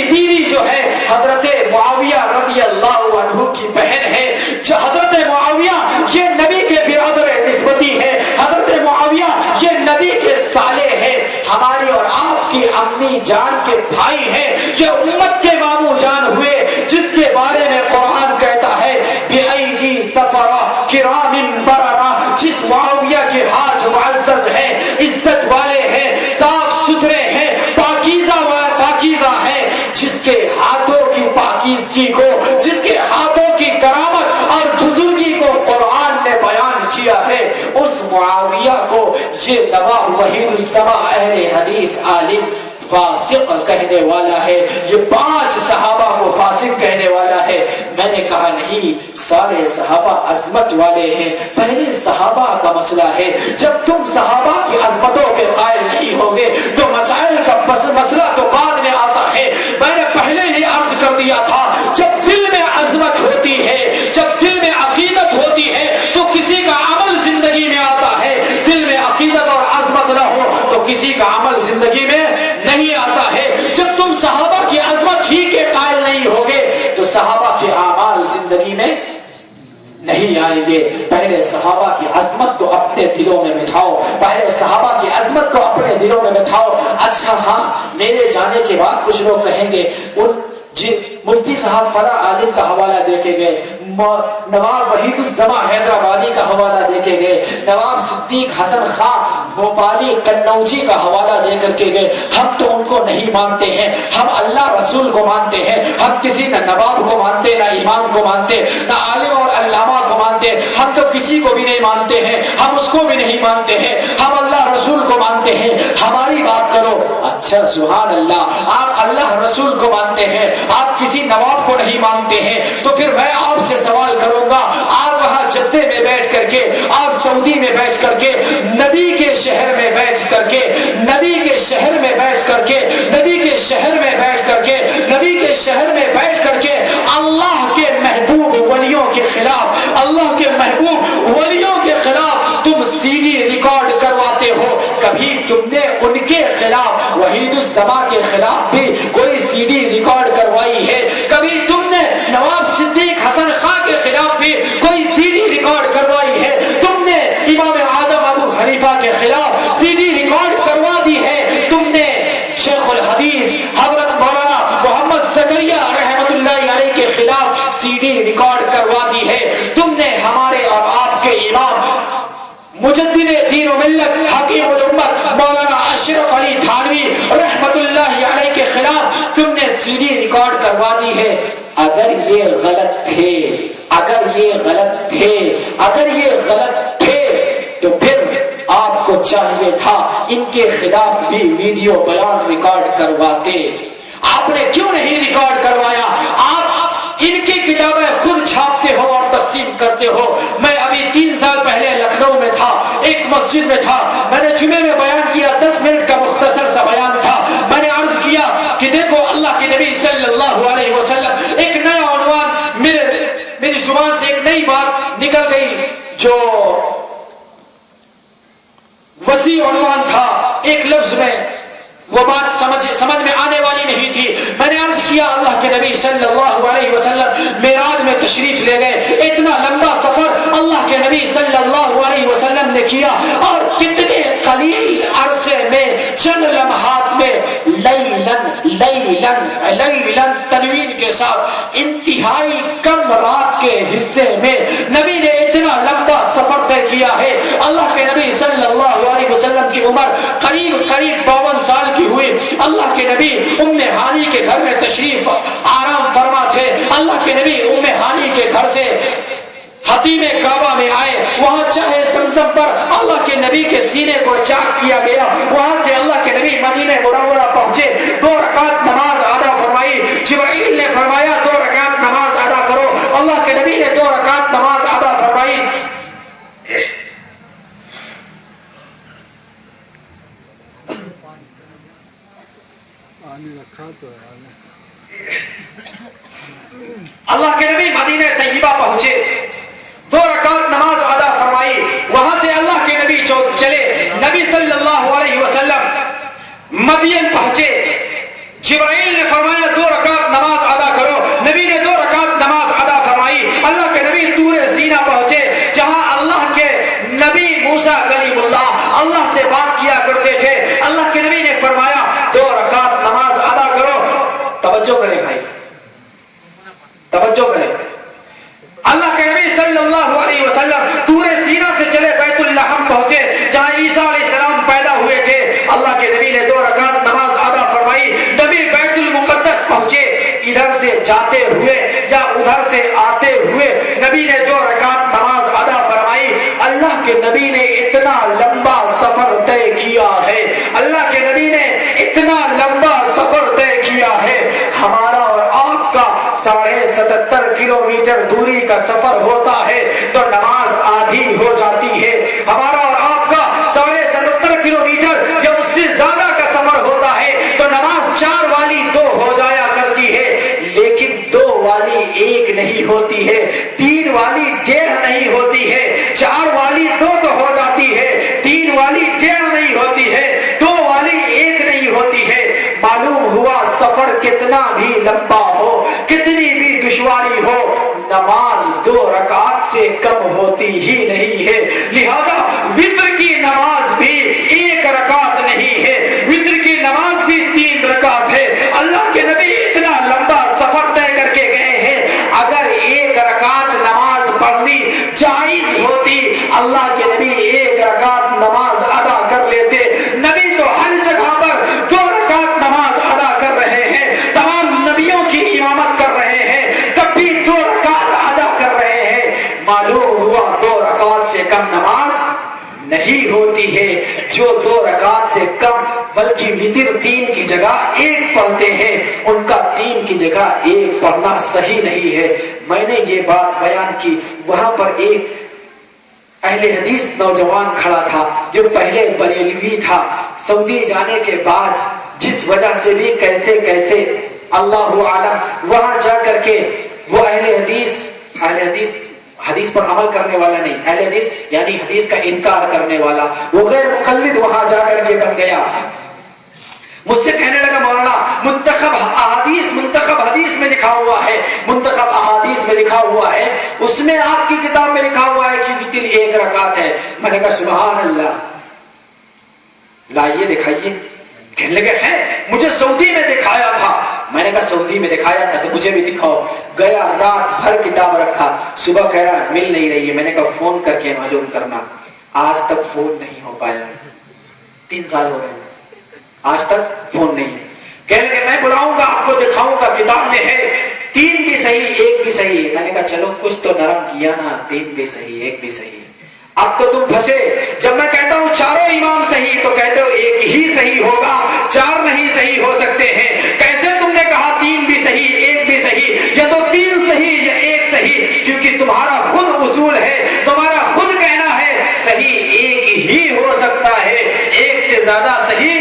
بیوی جو ہے حضرت معاویہ رضی اللہ عنہ کی بہن ہے۔ جو حضرت معاویہ یہ نبی کے برادر نسبتی ہے، حضرت معاویہ یہ نبی کے صالح ہیں، ہماری اور آپ کی امی جان کے بھائی ہیں، یہ امت کے ماموں جان ہوئے، جس کے بارے میں قرآن کہتا ہے بِأَيْدِي سَفَرَةٍ كِرَامٍ بَرَرَةٍ، جس معاویہ کے ہاتھ معزز ہیں، عزت والے ہیں، صاف ستھرے ہیں، پاکیزہ ہیں، جس کے ہاتھوں کی پاکیزگی کو، جس کے ہاتھوں کی کرامت اور بزرگی کو قرآن نے بیان کیا ہے، اس معاویہ کو یہ نواب وحید الزما اہل حدیث عالم فاسق کہنے والا ہے، یہ 5 صحابہ کو فاسق کہنے والا ہے۔ میں نے کہا نہیں، سارے صحابہ عظمت والے ہیں، پہلے صحابہ کا مسئلہ ہے۔ جب تم صحابہ کی عظمتوں کے قائل نہیں ہوگے تو مسائل کا مسئلہ تو بعد میں آتا ہے۔ میں نے پہلے ہی عرض کر دیا تھا، جب دل میں عظمت ہوتی ہے، جب دل میں عقیدت ہوتی ہے تو کسی کا عمل زندگی میں آتا ہے۔ دل میں عقیدت اور عظمت نہ ہو تو کسی کا عمل زندگی میں نہیں آتا ہے۔ جب تم صحابہ کی عظمت ہی کے قائل نہیں ہوگے تو صحابہ کے اعمال زندگی میں نہیں آئیں گے۔ پہلے صحابہ کی عظمت کو اپنے دلوں میں بٹھاؤ، پہلے صحابہ کی عظمت کو اپنے دلوں میں بٹھاؤ۔ اچھا ہاں، میرے جانے کے بعد کچھ لوگ کہیں گے مفتی صاحب فلاں عالم کا حوالہ دے کے گئے، نواب وحید الزماں حیدرآبادی کا حوالہ دے کے گئے، نواب صدیق حسن خان بھوپالی قنوجی کا حوالہ دے کر کے گئے۔ ہم تو ان کو نہیں مانتے ہیں، ہم اللہ رسول کو مانتے ہیں۔ ہم کسی نہ نواب کو مانتے، نہ امام کو مانتے، نہ عالم اور علامہ کو مانتے۔ ہم تو کسی کو بھی نہیں مانتے ہیں، ہم اس کو بھی نہیں مانتے ہیں، ہم اللہ رسول کو مانتے ہیں۔ ہماری بات کرو۔ اچھا سبحان اللہ، آپ اللہ رسول کو مانتے ہیں، آپ کسی نواب کو نہیں مانتے ہیں، تو پھر میں آپ سے سوال کروں گا، آپ وہاں جدے میں بیٹھ کر کے، آپ سعودی میں بیٹھ کر کے، نبی کے شہر میں بیٹھ کر کے، نبی کے شہر میں بیٹھ کر کے، نبی کے شہر میں بیٹھ کر کے، نبی کے شہر میں بیٹھ کر کے اللہ کے محبوب ولیوں کے خلاف، اللہ کے محبوب ولیوں کے خلاف تم سی ڈی ریکارڈ کرواتے ہو۔ کبھی تم نے ان کے خلاف، وحید الزماں کے خلاف بھی کوئی سی ڈی ریکارڈ کروائی ہے؟ کبھی تم نے نواب صدیق حسن خان کے خلاف بھی کوئی سی ڈی ریکارڈ کروائی ہے؟ تم نے امام اعظم ابو حنیفہ کے خلاف سی ڈی ریکارڈ کروا دی ہے؟ تم نے شیخ الحدیث حضرت مولانا محمد زکریا رحمت اللہ علیہ کے خلاف سی ڈی ریکارڈ کروا دی ہے؟ تم نے ہمارے اور آپ کے امام مجدد دین و ملت حکیم الامت مولانا اشرف علی تھانوی رحمت اللہ علیہ کے خلاف تم نے سی ڈی ریکارڈ کروا دی ہے۔ اگر یہ غلط تھے، اگر یہ غلط تھے، اگر یہ غلط تھے تو پھر آپ کو چاہیے تھا ان کے خلاف بھی ویڈیو بیان ریکارڈ کرواتے۔ آپ نے کیوں نہیں ریکارڈ کروایا؟ آپ ان کی کتابیں خود چھاپتے ہو اور تقسیم کرتے ہو۔ میں ابھی 3 سال پہلے لکھنؤ میں تھا، ایک مسجد میں تھا، میں نے جمعے میں بیان کیا، 10 منٹ کا مختصر سا بیان تھا۔ میں نے عرض کیا کہ دیکھو اللہ کے نبی صلی اللہ علیہ وسلم، ایک نیا عنوان میری زبان سے ایک نئی بات نکل گئی جو وسیع عنوان تھا، ایک لفظ میں وہ بات سمجھ میں آنے والی نہیں تھی۔ میں نے عرض کیا اللہ کے نبی صلی اللہ علیہ وسلم معراج میں تشریف لے گئے، اتنا لمبا سفر اللہ کے نبی صلی اللہ علیہ وسلم نے کیا، اور کتنے قلیل عرصے میں، چند لمحات میں، لیلن تنوین کے ساتھ انتہائی کم رات کے حصے میں نبی نے اتنا لمبا سفر طے کیا ہے۔ اللہ کے نبی صلی اللہ علیہ وسلم کی عمر قریب 52 سال کی ہوئی۔ اللہ کے نبی ام ہانی کے گھر میں تشریف آرام فرما تھے۔ اللہ کے نبی ام ہانی کے گھر سے حتیم کعبہ میں آئے، وہاں چاہے زمزم پر اللہ کے نبی کے سینے کو چاک کیا گیا، وہاں سے اللہ کے نبی مدینہ منورہ پہنچے، 2 رکعت نماز ادا فرمائی۔ جبرائیل نے فرمایا 2 رکعت نماز ادا کرو، اللہ کے نبی نے 2 رکعت نماز ادا فرمائی۔ اللہ کے نبی مدینہ طیبہ پہنچے، 2 رکعت نماز ادا فرمائی، وہاں سے اللہ کے نبی چلے، نبی صلی اللہ علیہ وسلم مدین پہنچے، جبرائیل نے فرمایا 2 رکعت نماز ادا کرو، نبی نے 2 رکعت نماز ادا فرمائی۔ اللہ کے نبی طور سینہ پہنچے، جہاں اللہ کے نبی موسیٰ کلیم اللہ اللہ سے بات کیا کرتے تھے۔ اللہ کے نبی نے فرمایا 2 رکعت نماز ادا کرو۔ توجہ کریں بھائی، توجہ کریں۔ اللہ کے نبی صلی اللہ علیہ وسلم طور سینہ سے چلے، بیت اللحم پہنچے، جہاں عیسیٰ علیہ السلام پیدا ہوئے تھے۔ اللہ کے نبی نے 2 رکعت نماز ادا فرمائی۔ نبی بیت المقدس پہنچے، ادھر سے جاتے ہوئے یا ادھر سے آتے ہوئے نبی نے 2 رکعت نماز ادا فرمائی۔ اللہ کے نبی نے اتنا لمبا سفر طے کیا ہے، اللہ کے نبی نے اتنا لمبا سفر طے کیا ہے، ہمارا اور آپ کا 77.5 کلومیٹر دوری کا سفر ہوتا ہے تو نماز آدھی ہو جاتی ہے، ہمارا اور آپ کا 77.5 کلومیٹر یا اس سے زیادہ کا سفر ہوتا ہے تو نماز 4 والی 2 ہو جایا کرتی ہے، لیکن 2 والی 1 نہیں ہوتی ہے، 3 والی 1.5 نہیں ہوتی ہے، 4 والی 2 تو ہو جاتی ہے، 3 والی 1.5 نہیں ہوتی ہے، 2 والی 1 نہیں ہوتی ہے۔ معلوم ہوا سفر کتنا بھی لمبا ہو، کتنی بھی دشواری ہو، نماز 2 رکعت سے کم ہوتی ہی نہیں ہے، لہذا وتر کی نماز بھی 1 رکعت نہیں ہے، وتر کی نماز بھی 3 رکعت ہے۔ اللہ کے نبی اتنا لمبا سفر طے کر کے گئے ہیں، اگر 1 رکعت نماز پڑھنی جائز ہوتی اللہ کے نبی 1 رکعت نماز ادا کر لیتے۔ نبی تو ہر جگہ پر 2 رکعت نماز ادا کر رہے ہیں، تمام نبیوں کی امامت کر رہے ہیں، تب بھی 2 رکعت ادا کر رہے ہیں۔ معلوم ہوا 2 رکعت سے کم نماز نہیں ہوتی ہے۔ جو 2 رکعت سے کم بلکہ وتر 3 کی جگہ 1 پڑھتے ہیں، ان کا 3 کی جگہ 1 پڑھنا صحیح نہیں ہے۔ میں نے یہ بات بیان کی، وہاں پر ایک اہل حدیث نوجوان کھڑا تھا جو پہلے بریلوی تھا، سعودی جانے کے بعد جس وجہ سے بھی کیسے اللہ عالم وہاں جا کر کے وہ حدیث پر عمل کرنے والا نہیں، اہل حدیث یعنی حدیث کا انکار کرنے والا، وہ غیر مقلد وہاں جا کر کے بن گیا۔ مجھ سے کہنے لگا مولانا منتخب حدیث میں لکھا ہوا ہے، منتخب احادیث میں لکھا ہوا ہے، اس میں آپ کی کتاب میں لکھا ہوا ہے کہ وتر 1 رکعت ہے۔ میں نے کہا سبحان اللہ، لائیے دکھائیے۔ کہنے لگے ہے مجھے سعودی میں دکھایا تھا۔ میں نے کہا سعودی میں دکھایا تھا تو مجھے بھی دکھاؤ۔ گیا، رات بھر کتاب رکھا، صبح کہہ رہا مل نہیں رہی ہے۔ میں نے کہا فون کر کے معلوم کرنا۔ آج تک فون نہیں ہو پایا، 3 سال ہو رہے ہیں، آج تک فون نہیں ہے۔ کہنے لگے میں بلاؤں گا، آپ کو دکھاؤں گا، کتاب میں ہے 3 بھی صحیح 1 بھی صحیح۔ میں نے کہا چلو کچھ تو نرم کیا نا، 3 بھی صحیح 1 بھی صحیح۔ اب تو تم پھنسے، جب میں کہتا ہوں چاروں امام صحیح تو کہتے ہو 1 ہی صحیح ہوگا، 4 نہیں صحیح ہو سکتے ہیں۔ کیسے تم نے کہا 3 بھی صحیح 1 بھی صحیح؟ یا تو 3 صحیح یا 1 صحیح، کیونکہ تمہارا خود اصول ہے، تمہارا خود کہنا ہے صحیح 1 ہی ہو سکتا ہے، 1 سے زیادہ صحیح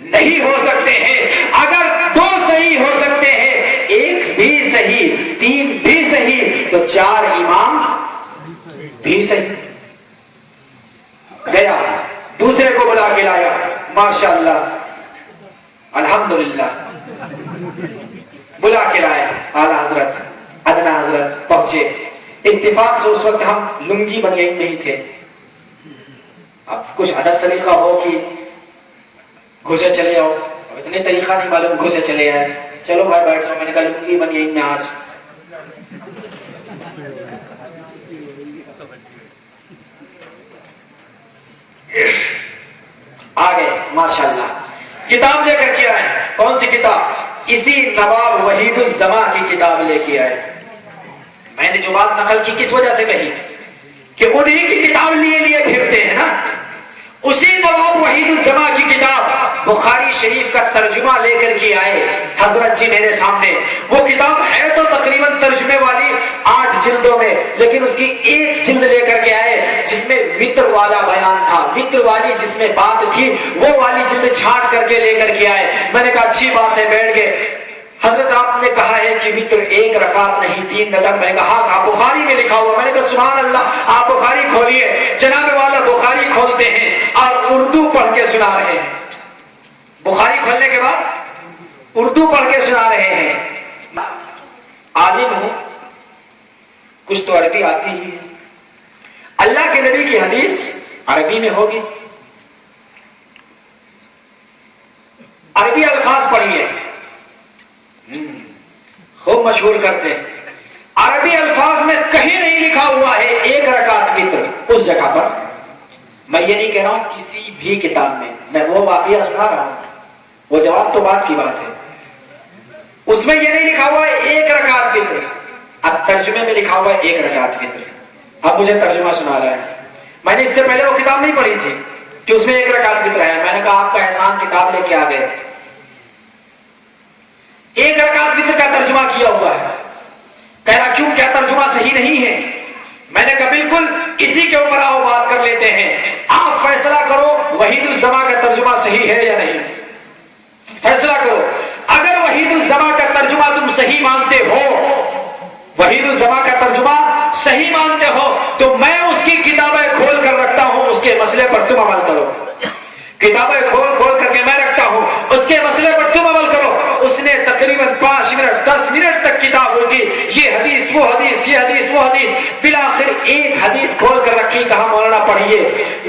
نہیں ہو سکتے ہیں۔ اگر 2 صحیح ہو سکتے ہیں، 1 بھی صحیح 3 بھی صحیح تو 4 امام بھی صحیح۔ گیا دوسرے کو بلا کے لایا، ماشاءاللہ الحمدللہ بلا کے لایا، اعلیٰ حضرت ادنا حضرت پہنچے۔ اتفاق سے اس وقت ہم لنگی بنیان میں ہی تھے۔ اب کچھ ادب سلیقہ ہو کہ گھسے چلے آؤ، اتنے طریقہ نہیں معلوم، گھسے چلے آئے، چلو بھائی بیٹھ جاؤ۔ میں نے کہا لنگی بنیان میں آج آگے ماشاءاللہ کتاب لے کر کے آئے۔ کون سی کتاب؟ اسی نواب وحید الزما کی کتاب لے کے آئے۔ میں نے جو بات نقل کی کس وجہ سے کہی کہ انہی کی کتاب لیے پھرتے ہیں نا، اسی نواب وحید الزما کی کتاب بخاری شریف کا ترجمہ لے کر کے آئے حضرت جی میرے سامنے۔ وہ کتاب ہے تو تقریباً ترجمے والی 8 جلدوں میں، لیکن اس کی 1 جلد لے کر کے آئے جس میں وتر والا بیان تھا، وتر والی جس میں بات تھی وہ والی جلد چھانٹ کر کے لے کر کے آئے۔ میں نے کہا اچھی بات ہے، بیٹھ گئے۔ حضرت آپ نے کہا ہے کہ وتر 1 رکعت نہیں 3 رکعت۔ میں نے کہا ہاں بخاری میں لکھا ہوا۔ میں نے کہا سبحان اللہ، آپ بخاری کھولیے۔ جناب والا بخاری کھولتے ہیں اور اردو پڑھ کے سنا رہے ہیں۔ بخاری کھولنے کے بعد اردو پڑھ کے سنا رہے ہیں۔ عالم ہوں، کچھ تو عربی آتی ہی ہے۔ اللہ کے نبی کی حدیث عربی میں ہوگی، عربی الفاظ پڑھیے، خوب مشہور کرتے ہیں۔ عربی الفاظ میں کہیں نہیں لکھا ہوا ہے 1 رکعت وتر۔ اس جگہ پر میں یہ نہیں کہہ رہا ہوں کسی بھی کتاب میں وہ واقعہ سنا رہا ہوں، وہ جواب تو بات کی بات ہے، اس میں یہ نہیں لکھا ہوا ہے 1 رکعت وتر۔ اب ترجمے میں لکھا ہوا ہے 1 رکعت وتر۔ اب مجھے ترجمہ سنا رہا ہے۔ میں نے اس سے پہلے وہ کتاب نہیں پڑھی تھی، کہ اس میں 1 رکعت وتر ہے. میں نے کہا آپ کا احسان، کتاب لے کے آ گئے. 1 رکعت وتر کا ترجمہ کیا ہوا ہے. کہہ رہا کیوں، کیا ترجمہ صحیح نہیں ہے؟ میں نے کہا بالکل اسی کے اوپر آؤ بات کر لیتے ہیں. آپ فیصلہ کرو وحید الزما کا ترجمہ صحیح ہے یا نہیں. فیصلہ کرو. اگر وحید الزما کا ترجمہ تم صحیح مانتے ہو، وحید الزما کا ترجمہ صحیح مانتے ہو، تو میں اس کی کتابیں کھول کر رکھتا ہوں، اس کے مسئلے پر تم عمل کرو. کتابیں کھول کر کے میں رکھتا ہوں، اس کے مسئلے پر تم عمل کرو. اس نے تقریباً 5 منٹ 10 منٹ تک کتاب ہوگی، یہ حدیث وہ حدیث، یہ حدیث وہ حدیث. بالآخر ایک حدیث کھول کر رکھی، کہا مولانا پڑھیے.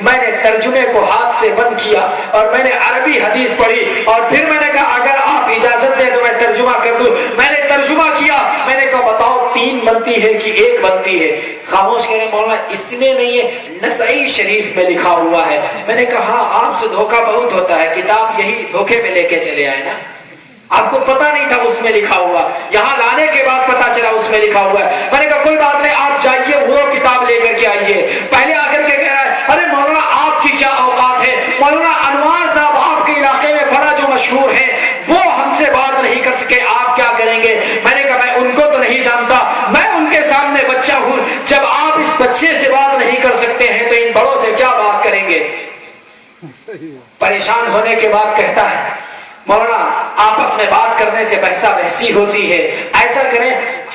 میں نے ترجمے کو ہاتھ سے بند کیا اور میں نے عربی حدیث پڑھی، اور پھر میں نے کہا اگر آپ اجازت دیں تو میں ترجمہ کر دوں. میں نے ترجمہ کیا. میں نے کہا بتاؤ 3 بنتی ہے کہ 1 بنتی ہے؟ خاموش کہہ رہے مولانا اس میں نہیں ہے، نسائی شریف میں لکھا ہوا ہے. میں نے کہا ہاں آپ سے دھوکہ بہت ہوتا ہے، کتاب یہی دھوکے میں لے کے چلے آئے نا. آپ کو پتا نہیں تھا اس میں لکھا ہوا، یہاں لانے کے بعد پتا چلا اس میں لکھا ہوا ہے. میں نے کہا کوئی بات نہیں، آپ جائیے وہ کتاب لے کر کے آئیے. پہلے آ کر کے کہہ رہا ہے ارے مولانا آپ کی کیا اوقات ہے، مولانا انوار صاحب آپ کے علاقے میں بڑا جو مشہور ہے وہ ہم سے بات نہیں کر سکے، آپ کیا کریں گے؟ میں نے کہا میں ان کو تو نہیں جانتا، میں ان کے سامنے بچہ ہوں. جب آپ اس بچے سے بات نہیں کر سکتے ہیں تو ان بڑوں سے کیا بات کریں گے؟ پریشان ہونے کے بعد کہتا ہے مولانا آپس میں بات کرنے سے بحثہ بحثی ہوتی ہے، ایسا کریں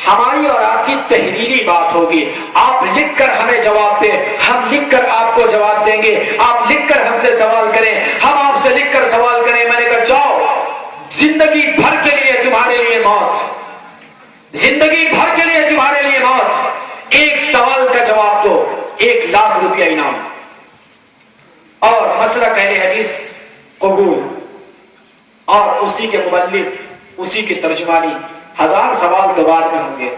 ہماری اور آپ کی تحریری بات ہوگی، آپ لکھ کر ہمیں جواب دیں، ہم لکھ کر آپ کو جواب دیں گے، آپ لکھ کر ہم سے سوال کریں، ہم آپ سے لکھ کر سوال کریں. میں نے کہا جاؤ، زندگی بھر کے لیے تمہارے لیے موت، زندگی بھر کے لیے تمہارے لیے موت. 1 سوال کا جواب دو، 1 لاکھ روپیہ انعام. اور مسئلہ اہل حدیث قبول، اور اسی کے مبلغ، اسی کی ترجمانی. 1000 سوال تو بعد میں ہوں گے.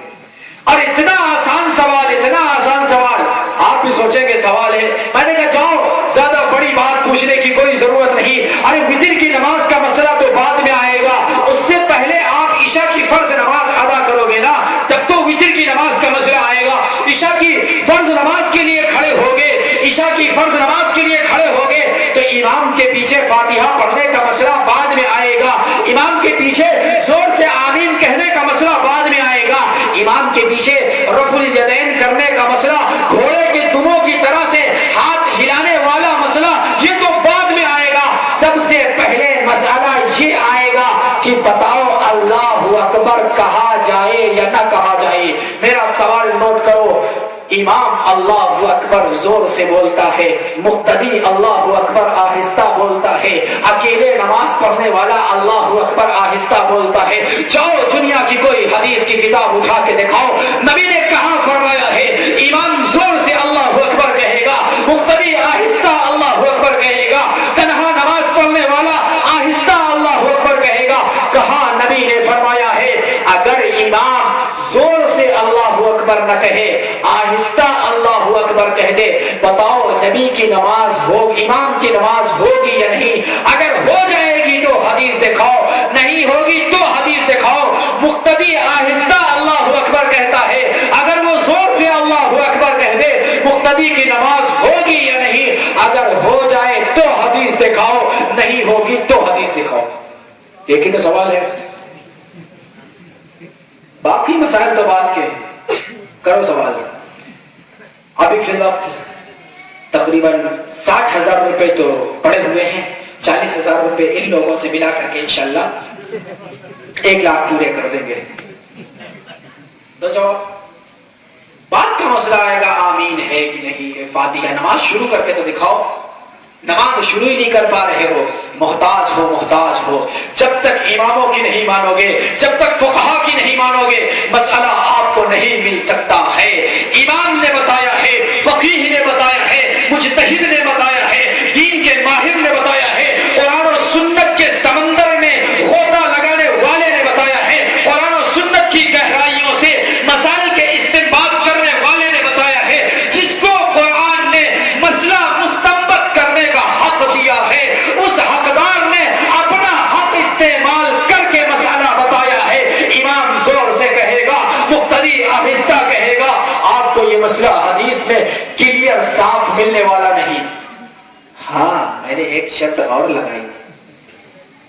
اور اتنا آسان سوال، اتنا آسان سوال، آپ بھی سوچیں گے سوال ہے. میں نے کہا جاؤ، زیادہ بڑی بات پوچھنے کی کوئی ضرورت نہیں. ارے وتر کی نماز کا مسئلہ تو بعد میں آئے گا، اس سے پہلے آپ عشاء کی فرض نماز ادا کرو گے نا، تب تو وتر کی نماز کا مسئلہ آئے گا. عشاء کی فرض نماز کے لیے کھڑے ہوگے، عشاء کی فرض نماز کے لیے کھڑے ہوگے تو امام کے پیچھے فاتحہ پڑھنے کا مسئلہ بعد میں آئے گا. امام کے پیچھے زور سے آمین کہنے کا مسئلہ بعد میں آئے گا. امام کے پیچھے رفع الیدین کرنے کا مسئلہ، گھوڑے کے دموں کی طرح سے ہاتھ ہلانے والا مسئلہ، یہ تو بعد میں آئے گا. سب سے پہلے مسئلہ یہ آئے گا کہ بتاؤ اللہ اکبر کہا جائے یا نہ کہا جائے. میرا سوال نوٹ کرو. امام اللہ اکبر زور سے بولتا ہے، مقتدی اللہ اکبر آہستہ بولتا ہے، اکیلے نماز پڑھنے والا اللہ اکبر آہستہ بولتا ہے. جاؤ دنیا کی کوئی حدیث کی کتاب اٹھا کے دکھاؤ، نبی نے کہاں فرمایا ہے امام زور سے اللہ اکبر کہے گا، مقتدی آہستہ اللہ اکبر کہے گا، تنہا نماز پڑھنے والا آہستہ اللہ اکبر کہے گا؟ کہاں نبی نے فرمایا ہے اگر امام زور سے اللہ اکبر نہ کہے، آہستہ اللہ اکبر کہہ دے، بتاؤ نبی کی نماز ہوگی، امام کی نماز ہوگی یا نہیں؟ اگر ہو جائے گی تو حدیث دکھاؤ، نہیں ہوگی تو حدیث دکھاؤ. مقتدی آہستہ اللہ اکبر کہتا ہے، اگر وہ زور سے اللہ اکبر کہہ دے مقتدی کی نماز ہوگی یا نہیں؟ اگر ہو جائے تو حدیث دکھاؤ، نہیں ہوگی تو حدیث دکھاؤ. ایک ہی تو سوال ہے، باقی مسائل تو بات کے. کرو سوال. ابھی فی الوقت تقریباً 60,000 روپے تو پڑے ہوئے ہیں، 40,000 روپے ان لوگوں سے ملا کر کے انشاءاللہ 1 لاکھ پورے کر دیں گے. تو جواب بات کا مسئلہ آئے گا آمین ہے کہ نہیں ہے. فاتحہ نماز شروع کر کے تو دکھاؤ. نماز شروع ہی نہیں کر پا رہے ہو، محتاج ہو محتاج ہو. جب تک اماموں کی نہیں مانو گے، جب تک فقہا کی نہیں مانو گے، مسئلہ آپ کو نہیں مل سکتا ہے. امام نے بتایا ہے، فقیہ نے بتایا ہے، مجتہد نے بتایا ہے، دین کے ماہر نے بتایا ہے، قرآن و سنت کے سمندر میں غوطہ لگانے والے نے بتایا ہے، قرآن و سنت کی گہرائیوں سے مسائل کے استنباط کرنے والے نے بتایا ہے. جس کو قرآن نے مسئلہ مستنبط کرنے کا حق دیا ہے، اس حقدار نے اپنا حق استعمال کر کے مسئلہ بتایا ہے. امام زور سے کہے گا، مقتدی آہستہ کہے گا. آپ کو یہ مسئلہ حدیث میں کلیئر صاف ملنے والا نہیں. ہاں میں نے ایک شرط اور لگائی،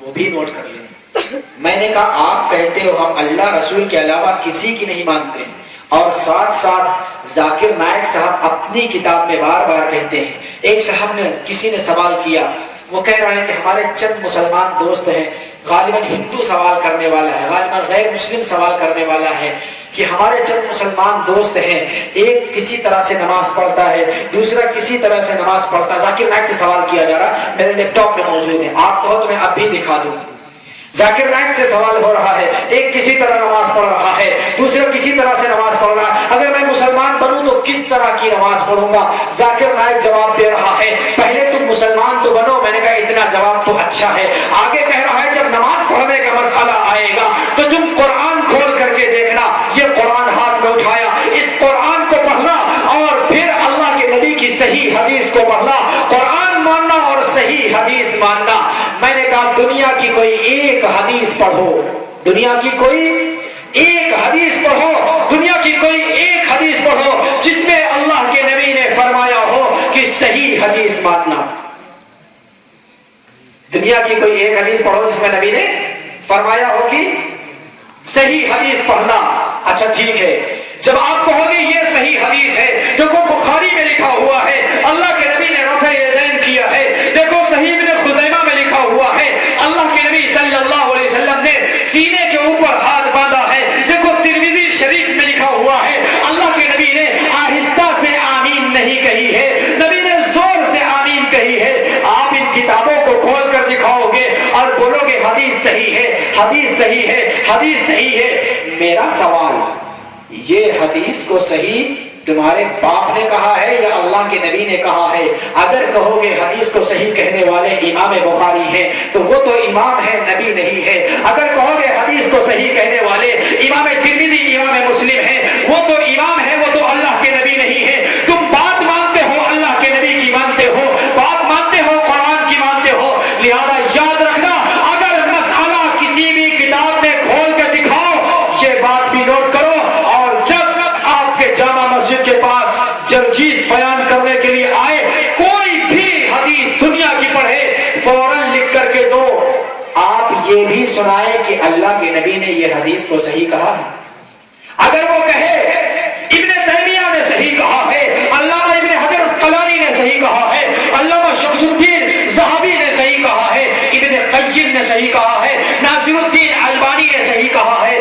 وہ بھی نوٹ کر لیں۔ میں نے کہا آپ کہتے ہو ہم اللہ رسول کے علاوہ کسی کی نہیں مانتے، اور ساتھ ساتھ ذاکر نائک صاحب اپنی کتاب میں بار بار کہتے ہیں۔ ایک صاحب نے، کسی نے سوال کیا، وہ کہہ رہے ہیں کہ ہمارے چند مسلمان دوست ہیں، غالباً ہندو سوال کرنے والا ہے، غالباً غیر مسلم سوال کرنے والا ہے، کہ ہمارے چند مسلمان دوست ہیں، ایک کسی طرح سے نماز پڑھتا ہے، دوسرا کسی طرح سے نماز پڑھتا ہے۔ ذاکر نائک سے سوال کیا جا رہا، میرے لیپ ٹاپ میں موجود ہے، آپ کہو تو میں اب بھی دکھا دوں۔ ذاکر نائک سے سوال ہو رہا ہے، ایک کسی طرح نماز پڑھ رہا ہے، دوسرا کسی طرح سے نماز پڑھ رہا ہے، اگر میں مسلمان بنوں تو کس طرح کی نماز پڑھوں گا؟ ذاکر نائک جواب دے رہا ہے، پہلے تم مسلمان تو بنو۔ میں نے کہا اتنا جواب تو اچھا ہے۔ آگے کہہ رہا ہے جب نماز پڑھنے کا مسئلہ آئے گا تو تم قرآن کھول کر کے دیکھنا۔ یہ قرآن ہاتھ میں اٹھایا، اس قرآن کو پڑھنا اور پھر اللہ کے نبی کی صحیح حدیث کو پڑھنا، قرآن ماننا اور صحیح حدیث ماننا۔ میں نے کہا دنیا کی کوئی ایک حدیث پڑھو، دنیا کی کوئی ایک حدیث پڑھو، دنیا کی کوئی ایک حدیث پڑھو جس میں اللہ کے نبی نے فرمایا ہو کہ صحیح حدیث ماننا۔ دنیا کی کوئی ایک حدیث پڑھو جس میں نبی نے فرمایا ہو کہ صحیح حدیث پڑھنا۔ اچھا ٹھیک ہے، جب آپ کہو گے یہ صحیح حدیث ہے، دیکھو بخاری میں لکھا ہوا ہے اللہ کے نبی نے رفع یدین کیا ہے، دیکھو صحیح ابن خزیمہ میں لکھا ہوا ہے اللہ کے نبی صلی اللہ علیہ وسلم نے سینے کے اوپر ہاتھ باندھا ہے، دیکھو ترمذی شریف میں لکھا ہوا ہے اللہ کے نبی نے آہستہ سے آمین نہیں کہی ہے، نبی نے زور سے آمین کہی ہے۔ آپ ان کتابوں کو کھول کر دکھاؤ گے اور بولو گے حدیث صحیح ہے، حدیث صحیح ہے، حدیث صحیح ہے۔ میرا سوال، یہ حدیث کو صحیح تمہارے باپ نے کہا ہے یا اللہ کے نبی نے کہا ہے؟ اگر کہو گے حدیث کو صحیح کہنے والے امام بخاری ہیں تو وہ تو امام ہے، نبی نہیں ہے۔ اگر کہو گے حدیث کو صحیح کہنے والے امام ترمذی، امام مسلم ہیں، وہ تو امام ہے، وہ تو اللہ کے نبی نہیں ہے۔ تم بات مانتے ہو اللہ کے نبی کی مانتے ہو، بات مانتے ہو قرآن کی مانتے ہو، لہذا یاد رکھنا اگر مسئلہ کسی بھی کتاب میں کھول کے دکھاؤ، یہ بات بھی نوٹ کرو، اور جب آپ کے جامع مسجد کے پاس جرجیس بیان کرنے کے لیے آئے، کوئی بھی حدیث دنیا کی پڑھے، فوراً لکھ کر کے دو، آپ یہ بھی سنائے کہ اللہ کے نبی نے یہ حدیث کو صحیح کہا ہے۔ اگر وہ کہے ابن تیمیہ نے صحیح کہا ہے، علامہ ابن حجر اسقلانی نے صحیح کہا ہے، علامہ شمس الدین ذہبی نے صحیح کہا ہے، ابن قیم نے صحیح کہا ہے، ناصر الدین البانی نے صحیح کہا ہے،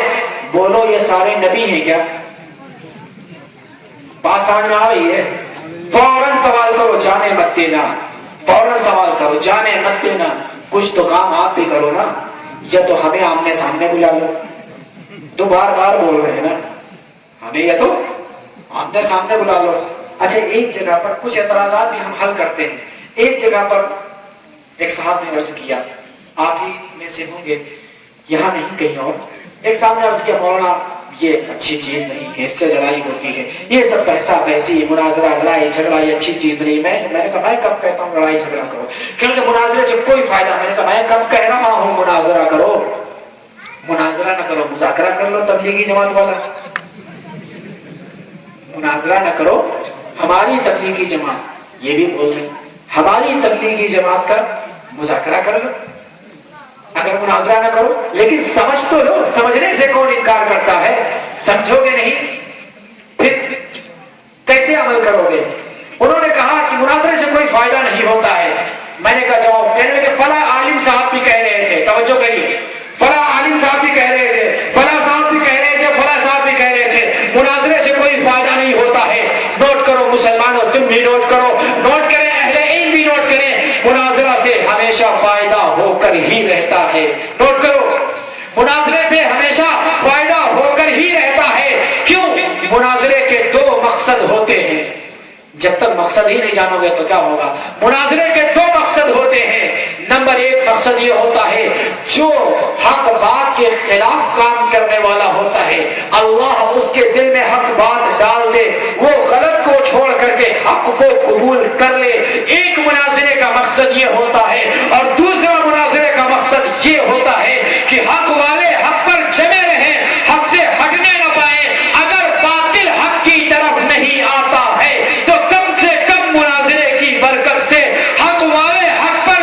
بولو یہ سارے نبی ہیں کیا؟ بات سمجھ میں آ رہی ہے؟ فوراً سوال کرو، جانے مت دینا، فوراً سوال کرو، جانے مت دینا۔ کچھ تو کام آپ بھی کرو نا، یا تو ہمیں آمنے سامنے بلا لو، تو بار بار بول رہے ہیں نا، ہمیں یا تو آمنے سامنے بلا لو۔ اچھا ایک جگہ پر کچھ اعتراضات بھی ہم حل کرتے ہیں۔ ایک جگہ پر ایک صاحب نے عرض کیا، آپ ہی میں سے ہوں گے، یہاں نہیں کہیں اور، ایک صاحب نے عرض کیا مولانا یہ اچھی چیز نہیں ہے، اس سے لڑائی ہوتی ہے، یہ سب بحثہ بحثی مناظرہ لڑائی جھگڑا یہ اچھی چیز نہیں۔ میں نے کہا میں کب کہتا ہوں لڑائی جھگڑا کرو، کیونکہ مناظرے سے کوئی فائدہ۔ میں نے کہا میں کب کہہ رہا ہوں مناظرہ کرو، مناظرہ نہ کرو، مذاکرہ کر لو تبلیغی جماعت والا، مناظرہ نہ کرو ہماری تبلیغی جماعت، یہ بھی بول دیں ہماری تبلیغی جماعت کا مذاکرہ کر لو، اگر مناظرہ نہ کرو، لیکن سمجھ تو لو، سمجھنے سے کون انکار کرتا ہے؟ سمجھو گے نہیں پھر کیسے عمل کرو گے؟ انہوں نے کہا کہ مناظرے سے کوئی فائدہ نہیں ہوتا ہے۔ میں نے کہا جاؤ، کہنے لگے فلاں عالم صاحب بھی کہہ رہے تھے، توجہ کریے، فلاں عالم صاحب بھی کہہ رہے تھے، فلاں صاحب بھی کہہ رہے تھے، فلاں صاحب بھی کہہ رہے تھے، مناظرے سے کوئی فائدہ نہیں ہوتا ہے۔ نوٹ کرو مسلمانوں، تم بھی نوٹ کرو، نوٹ کریں، اہل علم بھی نوٹ کریں، مناظرہ سے ہمیشہ فائدہ ہو کر ہی رہتا ہے۔ نوٹ کرو، مناظرے سے ہمیشہ فائدہ ہو کر ہی رہتا ہے۔ کیوں؟ مناظرے کے دو مقصد ہوتے ہیں، جب تک مقصد ہی نہیں جانو گے تو کیا ہوگا؟ مناظرے کے دو مقصد ہوتے ہیں۔ نمبر ایک مقصد یہ ہوتا ہے جو حق بات کے خلاف کام کرنے والا ہوتا ہے، اللہ اس کے دل میں حق بات ڈال دے، وہ غلط کو چھوڑ کر کے حق کو قبول کر لے۔ ایک مناظرے کا مقصد یہ ہوتا ہے، اور دوسرا مناظرے کا مقصد یہ ہوتا ہے کہ حق والے حق پر جمے رہیں، حق سے ہٹنے نہ پائیں۔ اگر باطل حق کی طرف نہیں آتا ہے تو کم سے کم مناظرے کی برکت سے حق والے حق پر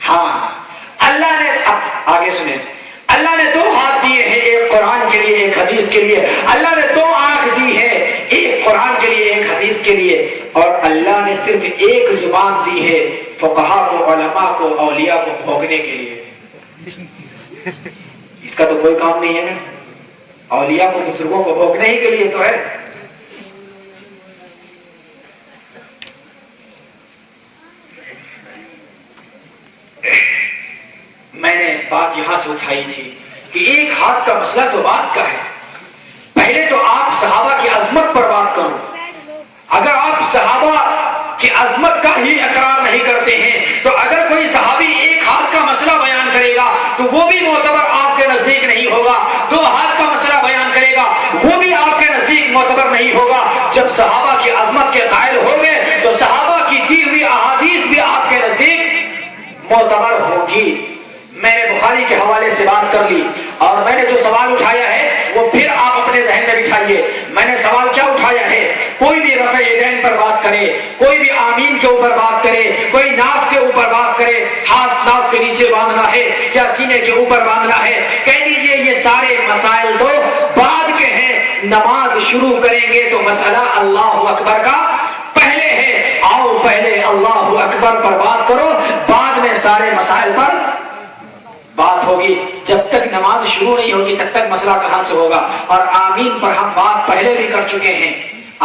ہاں اللہ نے، آگے سنیں، اللہ نے 2 ہاتھ دیے ہیں، ایک قرآن کے لیے ایک حدیث کے لیے، اللہ نے 2 آنکھ دی ہے، ایک قرآن کے لیے ایک حدیث کے لیے، اور اللہ نے صرف ایک زبان دی ہے فقہا کو، علماء کو، اولیاء کو بھونکنے کے لیے۔ اس کا تو کوئی کام نہیں ہے نا، اولیاء کو، بزرگوں کو بھونکنے ہی کے لیے تو ہے۔ میں نے بات یہاں سے اٹھائی تھی کہ ایک ہاتھ کا مسئلہ تو بات کا ہے۔ پہلے تو آپ صحابہ کی عظمت پر بات کرو۔ اگر آپ صحابہ کی عظمت کا ہی اقرار نہیں کرتے ہیں تو اگر کوئی صحابی ایک ہاتھ کا مسئلہ بیان کرے گا تو وہ بھی معتبر آپ کے نزدیک نہیں ہوگا، 2 ہاتھ کا مسئلہ بیان کرے گا وہ بھی آپ کے نزدیک معتبر نہیں ہوگا۔ جب صحابہ کی عظمت کے قائل ہو گئے تو صحابہ کی دی ہوئی احادیث بھی آپ کے نزدیک معتبر ہوگی۔ میں نے بخاری کے حوالے سے بات کر لی، اور میں نے جو سوال اٹھایا ہے وہ پھر آپ اپنے ذہن میں بٹھائیے۔ میں نے سوال کیا اٹھایا ہے؟ کوئی بھی رفع یدین پر بات کرے، کوئی بھی آمین کے اوپر بات کرے، کوئی ناف کے اوپر بات کرے، ہاتھ ناف کے نیچے باندھنا ہے یا سینے کے اوپر باندھنا ہے، کہہ دیجئے یہ سارے مسائل تو بعد کے ہیں، نماز شروع کریں گے تو مسئلہ اللہ اکبر کا پہلے ہے، آؤ پہلے اللہ اکبر پر بات کرو، بعد میں سارے مسائل پر بات ہوگی۔ جب تک نماز شروع نہیں ہوگی تب تک مسئلہ کہاں سے ہوگا؟ اور آمین پر ہم بات پہلے بھی کر چکے ہیں،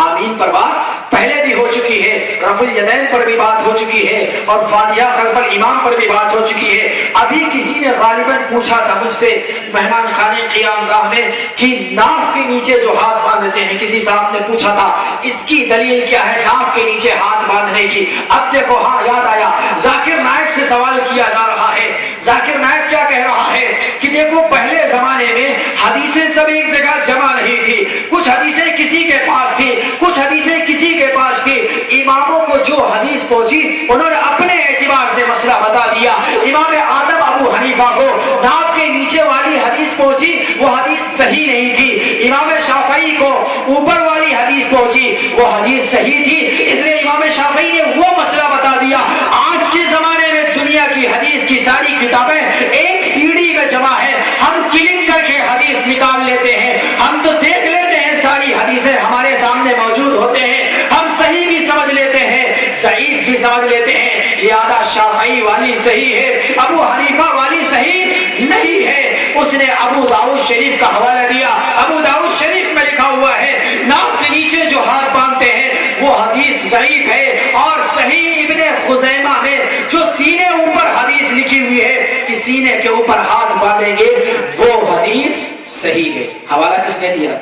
آمین پر بات پہلے بھی ہو چکی ہے، رفع الیدین پر بھی بات ہو چکی ہے، اور فاتحہ خلف الامام پر بھی بات ہو چکی ہے۔ ابھی کسی نے غالباً پوچھا تھا مجھ سے مہمان خانے قیام گاہ میں کہ ناف کے نیچے جو ہاتھ باندھتے ہیں، کسی صاحب نے پوچھا تھا اس کی دلیل کیا ہے ناف کے نیچے ہاتھ باندھنے کی؟ اب دیکھو، ہاں یاد آیا، ذاکر نائک سے سوال کیا جا رہا ہے۔ ذاکر نائک کیا کہہ رہا ہے کہ دیکھو پہلے زمانے میں حدیثیں سب ایک جگہ جمع نہیں تھی، کچھ حدیثیں کسی کے پاس تھی، کچھ حدیثیں کسی کے پاس تھی، اماموں کو جو حدیث پہنچی انہوں نے اپنے اعتبار سے مسئلہ بتا دیا۔ امام اعظم ابو حنیفہ کو ناف کے نیچے والی حدیث پہنچی، وہ حدیث صحیح نہیں تھی۔ امام شافعی کو اوپر والی حدیث پہنچی، وہ حدیث صحیح تھی، اس لیے امام شافعی نے وہ مسئلہ بتا دیا۔ آج کے زمانے میں دنیا کی حدیث کی ساری کتابیں ایک سیڑھی میں جمع ہے، ہم کلک کر کے حدیث نکال لیتے ہیں، ہم تو دیکھ لیتے ہیں، ساری حدیثیں ہمارے سامنے موجود ہوتے ہیں، ہم صحیح بھی سمجھ لیتے ہیں، ضعیف بھی سمجھ لیتے ہیں۔ لہذا شافعی والی صحیح ہے، ابو حنیفہ والی صحیح نہیں ہے۔ اس نے ابو داؤد شریف کا حوالہ دیا، ابو داؤد شریف میں لکھا ہوا ہے ناف کے نیچے جو ہاتھ باندھتے ہیں وہ حدیث ضعیف ہے، اور صحیح ابن خزیمہ میں جو سینے اوپر حدیث لکھی ہوئی ہے کہ سینے کے اوپر ہاتھ باندھیں گے وہ حدیث صحیح ہے۔ حوالہ کس نے دیا؟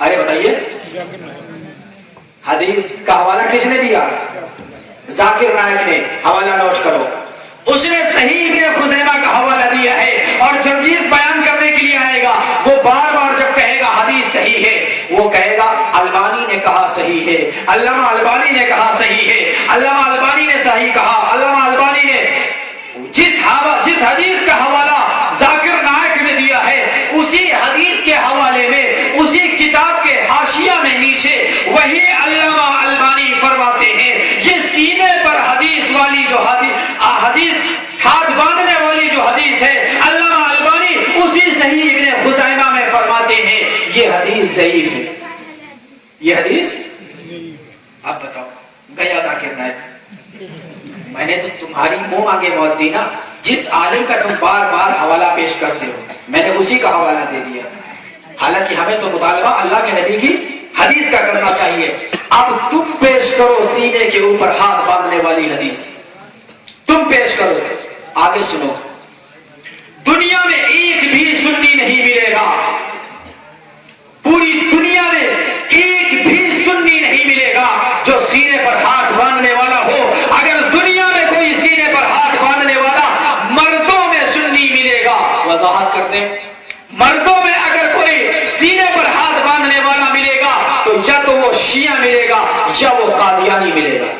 ارے بتائیے، حدیث کا حوالہ کس نے دیا؟ ذاکر نائک نے۔ حوالہ نوٹ کرو، اس نے صحیح ابن خزیمہ کا حوالہ دیا ہے، اور جب چیز بیان کرنے کے لیے آئے گا وہ بار بار جب کہے گا حدیث صحیح ہے وہ کہے گا البانی نے کہا صحیح ہے، علامہ البانی نے کہا صحیح ہے، علامہ البانی نے صحیح کہا، علامہ البانی نے جس حدیث کا حوالہ ذاکر نائک نے دیا ہے اسی حدیث کے حوالے میں اسی کتاب کے حاشیہ میں نیچے وہی علامہ البانی فرماتے ہیں یہ سینے پر حدیث والی جو حدیث ہاتھ باندھنے والی جو حدیث ہے علامہ البانی اسی صحیح ابن خزیمہ میں فرماتے ہیں یہ حدیث ضعیف ہے، یہ حدیث۔ اب بتاؤ، گیا ذاکر نائک، میں نے تو تمہاری منہ مانگے موت دی نا، جس عالم کا تم بار بار حوالہ پیش کرتے ہو میں نے اسی کا حوالہ دے دیا، حالانکہ ہمیں تو مطالبہ اللہ کے نبی کی حدیث کا کرنا چاہیے۔ اب تم پیش کرو سینے کے اوپر ہاتھ باندھنے والی حدیث، تم پیش کرو۔ آگے سنو، دنیا میں ایک بھی سنی نہیں ملے گا، پوری دنیا میں ایک بھی سنی نہیں ملے گا جو سینے پر ہاتھ باندھنے والا ہو۔ اگر دنیا میں کوئی سینے پر ہاتھ باندھنے والا مردوں میں سنی ملے گا، وضاحت کر دیں، مردوں میں اگر کوئی سینے پر ہاتھ باندھنے والا ملے گا تو یا تو وہ شیعہ ملے گا یا وہ قادیانی ملے گا۔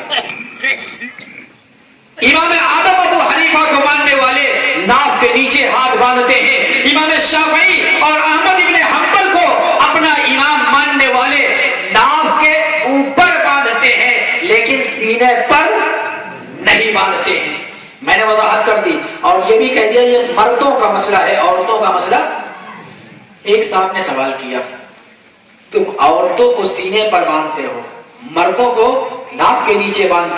امام اعظم ابو حنیفہ کو ماننے والے ناف کے نیچے ہاتھ باندھتے ہیں، امام شافعی اور احمد ابن حنبل کو اپنا امام ماننے والے ناف کے اوپر باندھتے ہیں لیکن سینے پر نہیں باندھتے ہیں. میں نے وضاحت کر دی اور یہ بھی کہہ دیا یہ مردوں کا مسئلہ ہے، عورتوں کا مسئلہ. ایک صاحب نے سوال کیا تم عورتوں کو سینے پر باندھتے ہو، مردوں کو ناف کے نیچے باندھتے